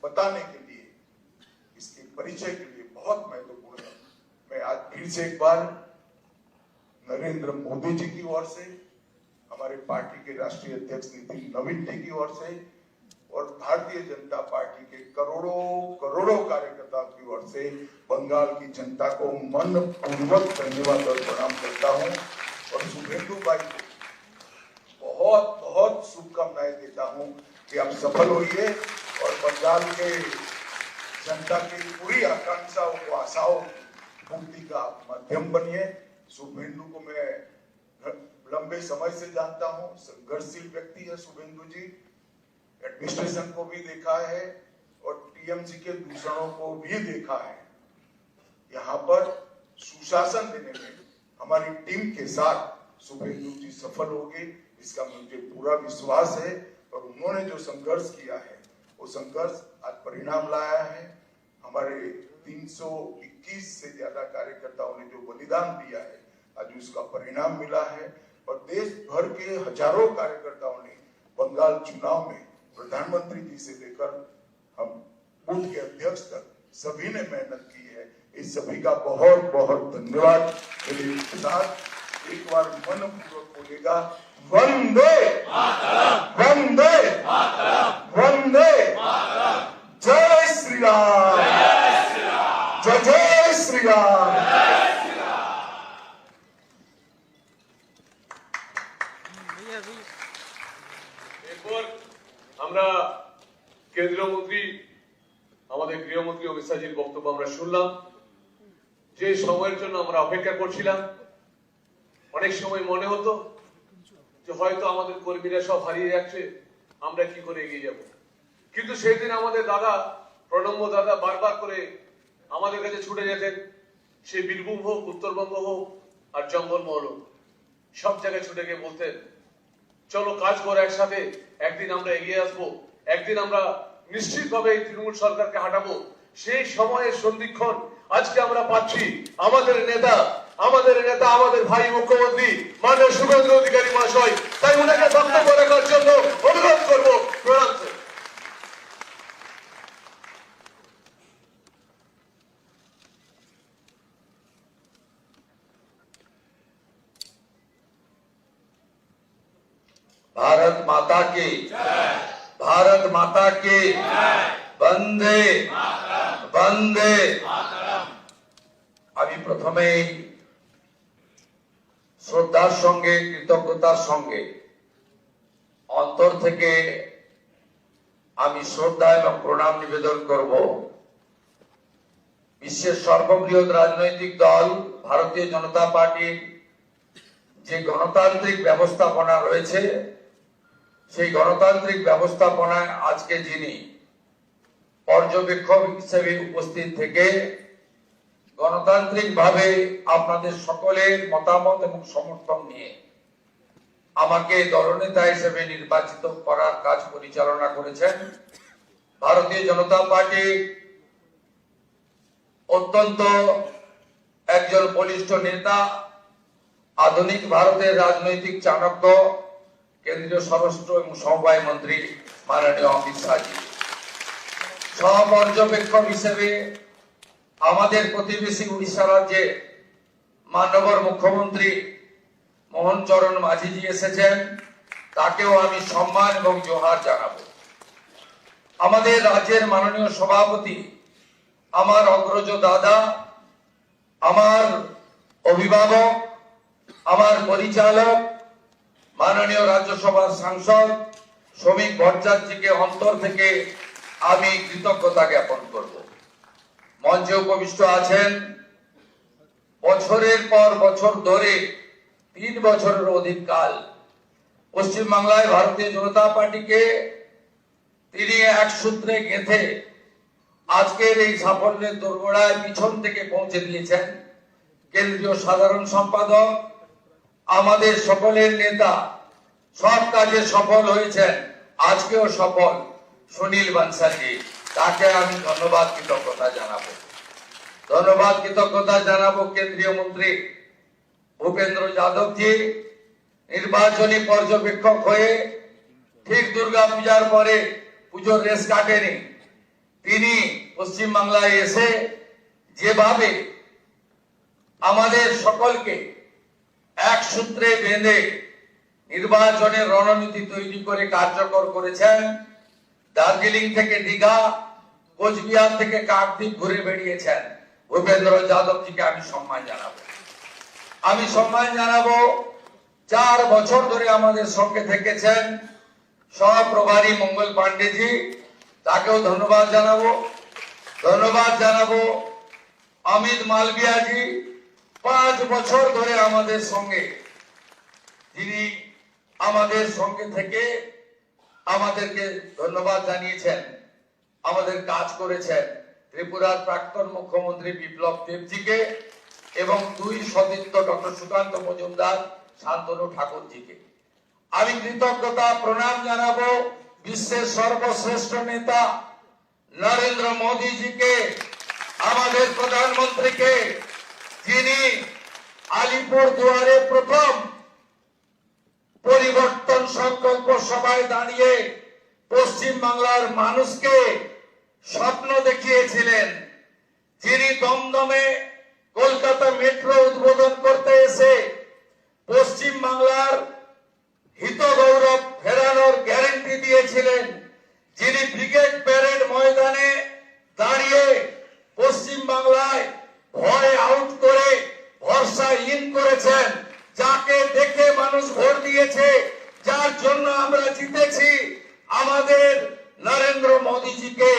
बताने के लिए, इसके परिचय के लिए बहुत महत्वपूर्ण है। मैं आज फिर से एक बार नरेंद्र मोदी जी की ओर से, हमारे पार्टी के राष्ट्रीय अध्यक्ष नितिन नवीन जी की ओर से और भारतीय जनता पार्टी के करोड़ों कार्यकर्ताओं की ओर से बंगाल की जनता को मन पूर्वक धन्यवाद और प्रणाम करता हूं और शुभेंदु भाई को बहुत बहुत शुभकामनाएं देता हूं कि आप सफल होइए और बंगाल के जनता की पूरी आकांक्षाओं को, आशाओं पूर्ति का माध्यम बनिए। शुभेंदु को मैं लंबे समय से जानता हूं, संघर्षशील व्यक्ति है शुभेंदु जी। एडमिनिस्ट्रेशन को भी देखा है और टीएमसी के दूसरों को भी देखा है। यहाँ पर सुशासन देने में हमारी टीम के साथ शुभेंदु जी सफल होंगे, इसका मुझे पूरा विश्वास है। और उन्होंने जो संघर्ष किया है वो संघर्ष आज परिणाम लाया है। हमारे 321 से ज्यादा कार्यकर्ताओं ने जो बलिदान दिया है आज उसका परिणाम मिला है। और देश भर के हजारों कार्यकर्ताओं ने बंगाल चुनाव में प्रधानमंत्री जी से लेकर हम बूथ के अध्यक्ष तक सभी ने मेहनत की है। इस सभी का बहुत बहुत धन्यवाद। मेरे साथ एक बार मन पूर्वक बोलेगा, वंदे वंदे वंदे, जय श्री राम, जय जय श्री राम। भैया भैया এরপর আমরা কেন্দ্রীয় মন্ত্রী আমাদের গৃহমন্ত্রী অমিত শাহজির বক্তব্য আমরা শুনলাম। যে সময়ের জন্য আমরা অপেক্ষা করছিলাম, অনেক সময় মনে হতো যে হয়তো আমাদের কর্মীরা সব হারিয়ে যাচ্ছে, আমরা কি করে এগিয়ে যাব। কিন্তু সেই দিন আমাদের দাদা প্রণম্য দাদা বারবার করে আমাদের কাছে ছুটে যেতেন। সে বীরভূম হোক, উত্তরবঙ্গ হোক আর জঙ্গলমহল হোক, সব জায়গায় ছুটে গিয়ে বলতেন চলো কাজ করে একসাথে, একদিন আমরা এগিয়ে আসবো, একদিন আমরা নিশ্চিতভাবে এই তৃণমূল সরকারকে হাঁটাবো। সেই সময়ের সন্ধিক্ষণ আজকে আমরা পাচ্ছি। আমাদের নেতা আমাদের ভাই মুখ্যমন্ত্রী মাননীয় শুভেন্দু অধিকারী মহাশয়, তাই ওনাকে বক্তব্য রাখার জন্য অনুরোধ করবো। প্রণাম স্যার। भारत माता की, भारत माता की, वंदे वंदे। আমি প্রথমেই শ্রদ্ধার সঙ্গে কৃতজ্ঞতার সঙ্গে অন্তর থেকে আমি শ্রদ্ধা এবং প্রণাম নিবেদন করব বিশ্বের সর্ববৃহৎ রাজনৈতিক দল ভারতীয় জনতা পার্টির যে গণতান্ত্রিক ব্যবস্থাপনা রয়েছে, সেই গণতান্ত্রিক ব্যবস্থাপনায় আজকে যিনি পর্যবেক্ষক হিসেবে উপস্থিত থেকে গণতান্ত্রিক ভাবে আপনাদের সকলের মতামত এবং সমর্থন নিয়ে আমাকে দলনেতা হিসেবে নির্বাচিত করার কাজ পরিচালনা করেছেন ভারতীয় জনতা পার্টি অত্যন্ত একজন বলিষ্ঠ নেতা, আধুনিক ভারতের রাজনৈতিক চাণক্য, কেন্দ্রীয় স্বরাষ্ট্র এবং সমবায় মন্ত্রী মাননীয় অমিত শাহজি, সহপর্যবেক্ষক হিসেবে আমাদের প্রতিবেশী উড়িষ্যা রাজ্যে মাননীয় মুখ্যমন্ত্রী মোহন চরণ মাঝিজি এসেছেন, তাকেও আমি সম্মান এবং জোহার জানাবো। আমাদের রাজ্যের মাননীয় সভাপতি, আমার অগ্রজ দাদা, আমার অভিভাবক, আমার পরিচালক মাননীয় রাজ্যসভার সাংসদ শ্রমিক ভট্টাচার্যকে অন্তর থেকে আমি কৃতজ্ঞতা জ্ঞাপন করব। মঞ্চে উপবিষ্ট আছেন বছরের পর বছর ধরে 3 বছরের অধিক কাল পশ্চিমবাংলায় ভারতীয় জনতা পার্টিকে তিনি এক সূত্রে গেঁথে আজকের এই সাফল্যের দোরগোড়ায় পিছন থেকে পৌঁছে দিয়েছেন কেন্দ্রীয় সাধারণ সম্পাদক, আমাদের সকলের নেতা, সব কাজে সফল হয়েছেন, আজকেও সফল সুনীল বানসালজি, তাকে আমি ধন্যবাদ কৃতজ্ঞতা জানাবো। ধন্যবাদ কৃতজ্ঞতা জানাবো কেন্দ্রীয় মন্ত্রী ভূপেন্দ্র যাদবজি, নির্বাচনী পর্যবেক্ষক হয়ে ঠিক দুর্গা পূজার পরে পুজোর রেস কাটেনি, তিনি পশ্চিমবাংলায় এসে যেভাবে আমাদের সকলকে এক সূত্রে বেঁধে নির্বাচনের রণনীতি তৈরি করে কার্যকর করেছেন। দার্জিলিং থেকে দীঘা, কোচবিহার থেকে কাকদ্বীপ ঘুরে বেরিয়েছেন। ভূপেন্দ্র যাদবজিকে আমি সম্মান জানাবো। আমি সম্মান জানাবো 4 বছর ধরে আমাদের সঙ্গে থেকেছেন সহপ্রভারী মঙ্গল পান্ডেজি, তাকেও ধন্যবাদ জানাবো। ধন্যবাদ জানাবো অমিত মালভিয়াজি, 5 বছর ধরে আমাদের সঙ্গে, যিনি আমাদের সঙ্গে থেকে আমাদেরকে ধন্যবাদ জানিয়েছেন। আমাদের কাজ করেছেন ত্রিপুরার প্রাক্তন মুখ্যমন্ত্রী বিপ্লব দেবজিকে এবং দুই সতীর্থ ডক্টর সুকান্ত মজুমদার, শান্তনু ঠাকুরজিকে। আমি কৃতজ্ঞতা প্রণাম জানাবো বিশ্বের সর্বশ্রেষ্ঠ নেতা নরেন্দ্র মোদীজিকে, আমাদের প্রধানমন্ত্রীকে, যিনি আলিপুর দুয়ারে প্রথম পরিবর্তন সংকল্প সভায় দাঁড়িয়ে পশ্চিম বাংলার মানুষকে স্বপ্ন দেখিয়েছিলেন, যিনি দমদমে কলকাতা মেট্রো উদ্বোধন করতে এসে পশ্চিম বাংলার হিত গৌরব ফেরানোর গ্যারান্টি দিয়েছিলেন, যিনি ব্রিগেড প্যারেড ময়দানে দাঁড়িয়ে পশ্চিম বাংলায় ভয় আউট করে ভরসা ইন করেছেন, যাকে দেখে মানুষ ভোট দিয়েছে, যার জন্য আমরা জিতেছি, আমাদের নরেন্দ্র মোদীজিকে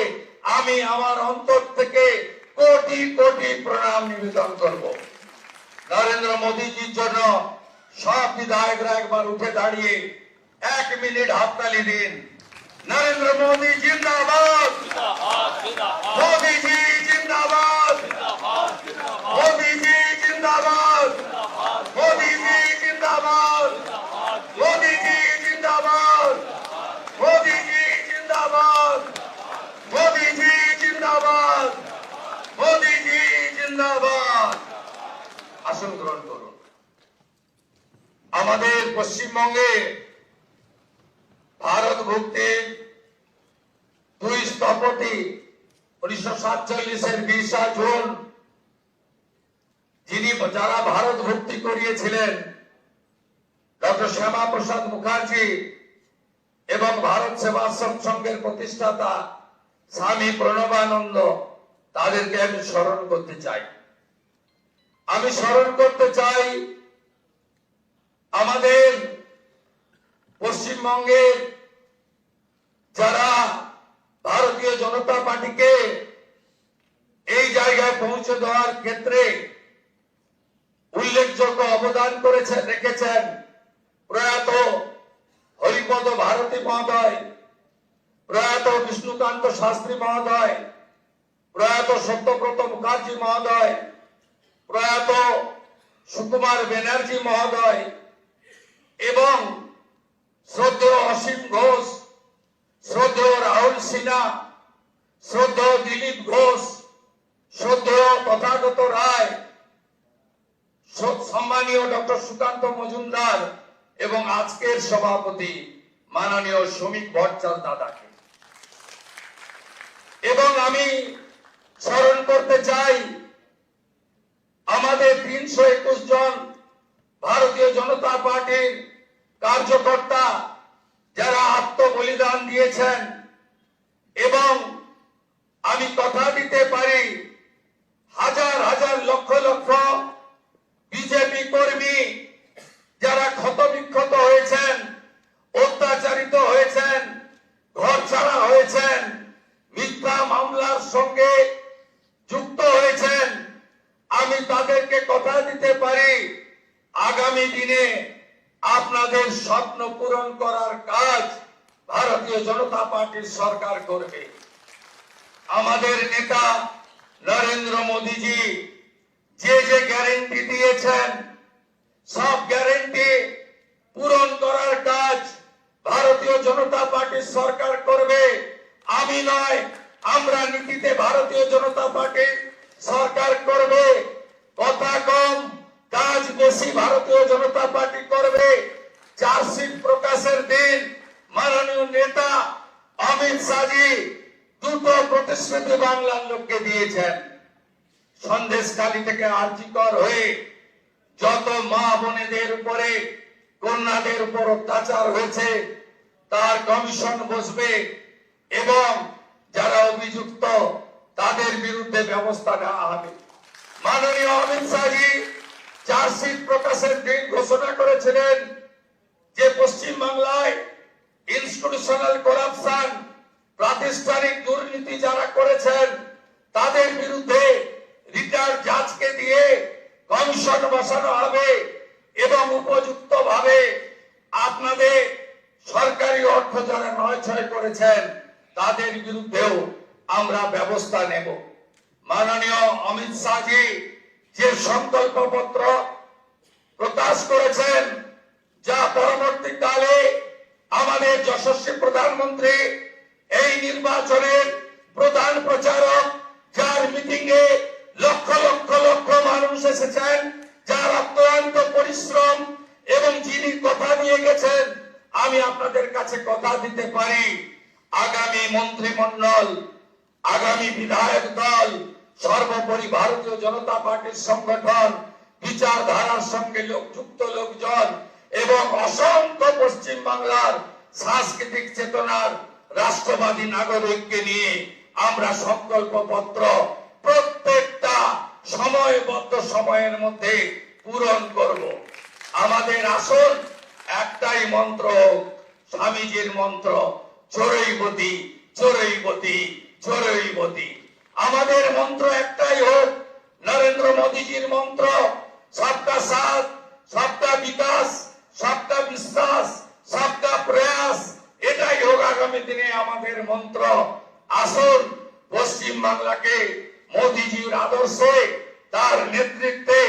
আমি আমার অন্তর থেকে কোটি কোটি প্রণাম নিবেদন করব। নরেন্দ্র মোদীজির জন্য সব বিধায়করা একবার উঠে দাঁড়িয়ে 1 মিনিট হাততালি দিন। নরেন্দ্র মোদী জিন্দাবাদ, মোদীজি জিন্দাবাদ, মোদীজি জিন্দাবাদ, মোদীজি জিন্দাবাদ, মোদীজি জিন্দাবাদ, মোদীজি জিন্দাবাদ, মোদীজি জিন্দাবাদ, মোদীজি জিন্দাবাদ। আসন গ্রহণ করুন। আমাদের পশ্চিমবঙ্গে ভারত ভক্তির দুই স্থপতি 1947-এর 20 জুন যিনি যারা ভারত ভক্তি করিয়েছিলেন, ডক্টর শ্যামা প্রসাদ মুখার্জি এবং ভারত সেবাশ্রম সংঘের প্রতিষ্ঠাতা স্বামী প্রণবানন্দ, তাদেরকে আমি স্মরণ করতে চাই। আমি স্মরণ করতে চাই আমাদের পশ্চিমবঙ্গের যারা ভারতীয় জনতা পার্টিকে এই জায়গায় পৌঁছে দেওয়ার ক্ষেত্রে উল্লেখযোগ্য অবদান করেছেন, রেখেছেন। প্রয়াত হরিপদ ভারতী মহোদয়, প্রয়াত বিষ্ণুকান্ত শাস্ত্রী মহোদয়, প্রয়াত সত্যব্রত মুখার্জি মহোদয়, প্রয়াত সুকুমার ব্যানার্জি মহোদয় এবং শ্রদ্ধেয় অসীম ঘোষ, শ্রদ্ধেয় রাহুল সিনহা, শ্রদ্ধেয় দিলীপ ঘোষ, শ্রদ্ধেয় তথাগত রায়, সম্মানীয় ডক্টর সুকান্ত মজুমদার এবং আজকের সভাপতি মাননীয় শ্রমিক ভট্টাচার্য দাদাকে। এবং আমি স্মরণ করতে চাই আমাদের 321 জন ভারতীয় জনতা পার্টির কার্যকর্তা যারা আত্মবলিদান দিয়েছেন, এবং আমি কথা দিতে পারি হাজার হাজার লক্ষ লক্ষ বিজেপি কর্মী যারা ক্ষতবিক্ষত হয়েছেন, অত্যাচারিত হয়েছেন, ঘর ছাড়া হয়েছেন, মিথ্যা মামলার সঙ্গে যুক্ত হয়েছেন, আমি তাদেরকে কথা দিতে পারি আগামী দিনে আপনাদের স্বপ্ন পূরণ করার কাজ ভারতীয় জনতা পার্টির সরকার করবে। আমাদের নেতা নরেন্দ্র মোদীজি যে যে গ্যারান্টি দিয়েছেন, সব গ্যারান্টি পূরণ করার কাজ ভারতীয় জনতা পার্টির সরকার করবে। আমি নয়, আমরা নীতিতে ভারতীয় জনতা পার্টির সরকার করবে। কথা কম, কাজ বেশি ভারতীয় জনতা পার্টি করবে। চার্জশিট প্রকাশের দিন মাননীয় নেতা অমিত শাহজি দুটো প্রতিশ্রুতি বাংলার লোককে দিয়েছেন। সন্দেশখালী থেকে আর্জিকর হয়ে যত মা বোনেদের উপরে, কন্যাদের উপর অত্যাচার হয়েছে তার কমিশন বসবে এবং যারা অভিযুক্ত তাদের বিরুদ্ধে ব্যবস্থা নেওয়া হবে। মাননীয় অমিত শাহজি চার্জশিট প্রকাশের দিন ঘোষণা করেছিলেন যে পশ্চিম বাংলায় ইনস্টিটিউশনাল করাপশন, প্রাতিষ্ঠানিক দুর্নীতি যারা করেছেন তাদের বিরুদ্ধে রিটায়ার্ড জাজকে দিয়ে কমিশন বসানো হবে এবং উপযুক্ত ভাবে আপনাদের সরকারি অর্থ যারা নয় ছয় করেছেন তাদের বিরুদ্ধেও আমরা ব্যবস্থা নেব। মাননীয় অমিত শাহজি যে সংকল্পপত্র প্রকাশ করেছেন, যা পরবর্তীকালে আমাদের যশস্বী প্রধানমন্ত্রী এই নির্বাচনের প্রধান প্রচারক, যার মিটিং এ লক্ষ লক্ষ লক্ষ মানুষ এসেছেন, যার অক্লান্ত পরিশ্রম এবং যিনি কথা দিয়ে গেছেন, আমি আপনাদের কাছে কথা দিতে পারি, আগামী মন্ত্রিমণ্ডল, আগামী বিধায়ক দল, সর্বোপরি ভারতীয় জনতা পার্টির সংগঠন, বিচারধারার সঙ্গে যুক্ত লোকজন এবং অসংখ্য পশ্চিম বাংলার সাংস্কৃতিক চেতনার রাষ্ট্রবাদী নাগরিককে নিয়ে আমরা সংকল্পপত্র প্রত্যেকটা সময়বদ্ধ সময়ের মধ্যে পূরণ করব। আমাদের আসল একটাই মন্ত্র, স্বামীজির মন্ত্র, চোরৈবতী চোরৈবতী চোরৈবতী। আমাদের মন্ত্র একটাই হোক নরেন্দ্র মোদীজির মন্ত্র, সবকা সাথ, সবকা বিকাশ, সবকা বিশ্বাস, সবকা প্রয়াস। এটাই হোক আগামী দিনে আমাদের মন্ত্র। আসুন পশ্চিম বাংলাকে মোদীজির আদর্শে, তার নেতৃত্বে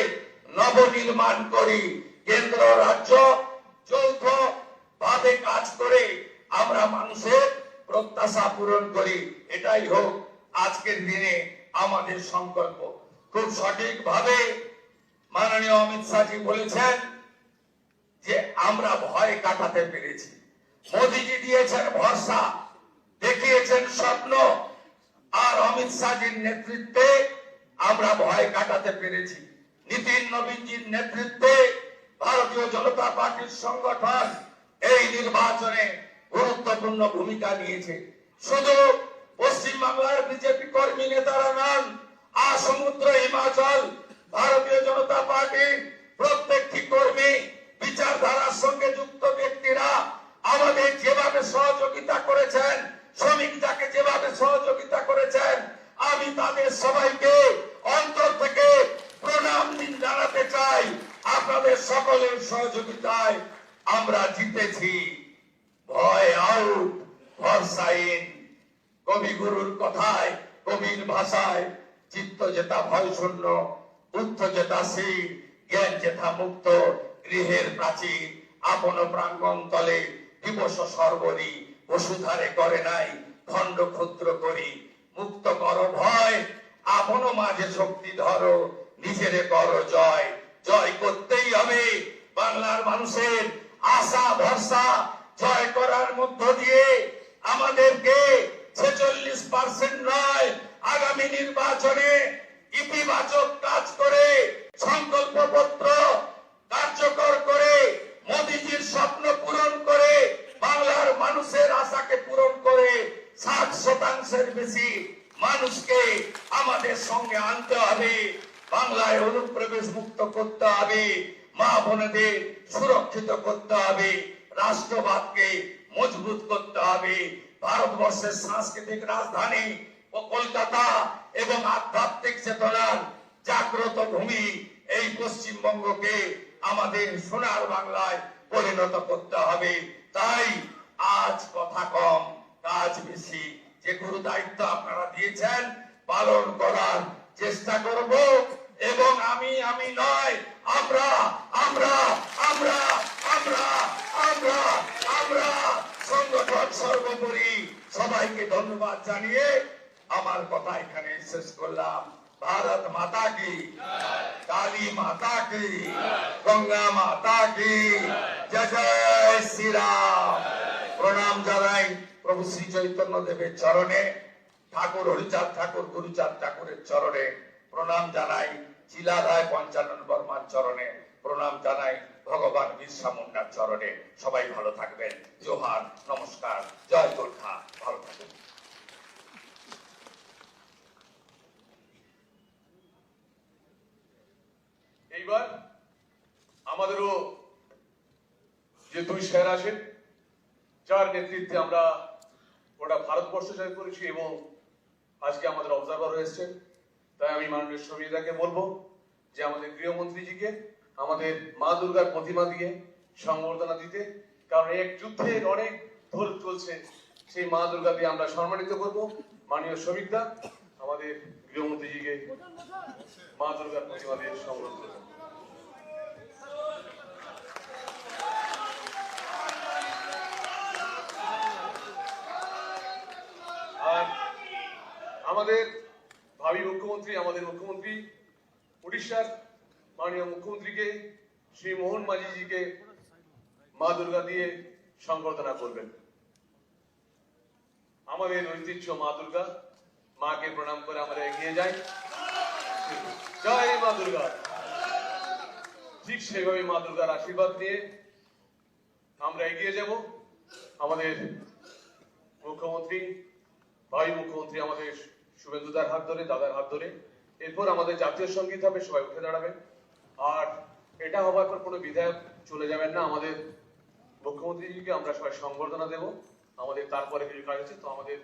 নবনির্মাণ করি। কেন্দ্র রাজ্য যৌথ ভাবে কাজ করে আমরা মানুষের প্রত্যাশা পূরণ করি। এটাই হোক আজকের দিনে আমাদের সংকল্প। খুব সঠিকভাবে মাননীয় অমিত শাহজি বলেছেন যে আমরা ভয় কাটাতে পেরেছি। মোদীজি দিয়েছেন ভরসা, দেখিয়েছেন স্বপ্ন, আর অমিত শাহজির নেতৃত্বে আমরা ভয় কাটাতে পেরেছি। নীতিন নবীনজির নেতৃত্বে ভারতীয় জনতা পার্টির সংগঠন এই নির্বাচনে গুরুত্বপূর্ণ ভূমিকা নিয়েছে। শুধু পশ্চিম বাংলার বিজেপি কর্মী নেতারা নন, সমুদ্র হিমাচল ভারতীয় জনতা পার্টির প্রত্যেকটি কর্মী, বিচারধারার সঙ্গে যুক্ত ব্যক্তিরা আমাদের যেভাবে সহযোগিতা করেছেন, শ্রমিক যাকে যেভাবে সহযোগিতা করেছেন, আমি তাদের সবাইকে অন্তর থেকে প্রণাম জানাতে চাই। আপনাদের সকলের সহযোগিতায় আমরা জিতেছি। ভয় আউট, ভরসা ইন। কবিগুরুর কথায়, কবির ভাষায়, চিত্ত যেথা ভয় শূন্য, বুদ্ধ যেথা শির, জ্ঞান যেথা মুক্ত, গৃহের প্রাচীর আপন প্রাঙ্গণ তলে দিবস সর্বরি, বসুধারে করে নাই খণ্ড ক্ষুদ্র করি। মুক্ত কর ভয়, আপন মাঝে শক্তি ধরো, নিজেরে কর জয়। জয় করতেই হবে বাংলার মানুষের আশা ভরসা জয় করার মধ্য দিয়ে আমাদেরকে 46% নয়, আগামী নির্বাচনে ইতিবাচক কাজ করে, সংকল্পপত্র কার্যকর করে, মোদীজির স্বপ্ন পূরণ করে, বাংলার মানুষের আশাকে পূরণ করে 60% বেশি মানুষকে আমাদের সঙ্গে আনতে হবে। বাংলায় অনুপ্রবেশ মুক্ত করতে হবে, মা বোনেদের সুরক্ষিত করতে হবে, রাষ্ট্রবাদকে মজবুত করতে হবে। ভারতবর্ষের সাংস্কৃতিক রাজধানী ও কলকাতা এবং আধ্যাত্মিক চেতনার জাগ্রত ভূমি এই পশ্চিমবঙ্গকে আমাদের সোনার বাংলায় পরিণত করতে হবে। তাই আজ কথা কম, কাজ বেশি। যে গুরু দায়িত্ব আপনারা দিয়েছেন পালন করার চেষ্টা করব এবং আমি নয়, আমরা আমরা আমরা আমরা আমরা আমরা সংগঠন সর্বোপরি। সবাইকে ধন্যবাদ জানিয়ে আমার কথা এখানে শেষ করলাম। भारत माता की, काली माता की, गंगा माता की जय जय श्री राम। प्रणाम জানাই প্রভু শ্রী চৈতন্য দেবের চরণে, ঠাকুর হরিচাঁদ ঠাকুর, গুরুচাঁদ ঠাকুরের চরণে প্রণাম জানাই, চিলারায় পঞ্চানন বর্মার চরণে প্রণাম জানাই, ভগবান বিরসা মুন্ডার চরণে। সবাই ভালো থাকবেন। জোহার, নমস্কার, জয় গোর্খা। ভালো থাকবেন। এইবার আমাদেরও যে দুই স্যার আছেন, যার নেতৃত্বে আমরা গোটা ভারতবর্ষ জয় করেছি এবং আজকে আমাদের অবজারভার রয়েছে, তাই আমি মাননীয় সমিতাকে বলবো যে আমাদের গৃহমন্ত্রীজিকে আমাদের মা দুর্গার প্রতিমা দিয়ে সংবর্ধনা দিতে। কারণ এক যুদ্ধের অনেক ধরে চলছে, সেই মা দুর্গা দিয়ে আমরা সম্মানিত করব মাননীয় শ্রমিকদা আমাদের গৃহমন্ত্রীজিকে মা দুর্গার প্রতিমা দিয়ে সম্বোধন করবেন। আর আমাদের ভাবী মুখ্যমন্ত্রী আমাদের মুখ্যমন্ত্রী উড়িষ্যার মাননীয় মুখ্যমন্ত্রীকে শ্রী মোহন মাঝিজিকে মা দুর্গা দিয়ে সংবর্ধনা করবেন। আমাদের ঐতিহ্য মা দুর্গা, মাকে প্রণাম করে আমরা এগিয়ে যাই। জয় মা দুর্গা। ঠিক সেভাবে মা দুর্গার আশীর্বাদ নিয়ে আমরা এগিয়ে যাব। আমাদের মুখ্যমন্ত্রী ভাই মুখ্যমন্ত্রী আমাদের শুভেন্দুদার হাত ধরে, দাদার হাত ধরে, এরপর আমাদের জাতীয় সঙ্গীত হবে, সবাই উঠে দাঁড়াবেন। আর এটা হবার পর কোনো বিধায়ক চলে যাবেন না, আমাদের মুখ্যমন্ত্রীজিকে আমরা সবাই সংবর্ধনা দেব। আমাদের তারপরে কিছু কাজ আছে, তো আমাদের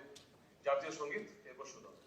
জাতীয় সঙ্গীত এরপর শুরু হবে।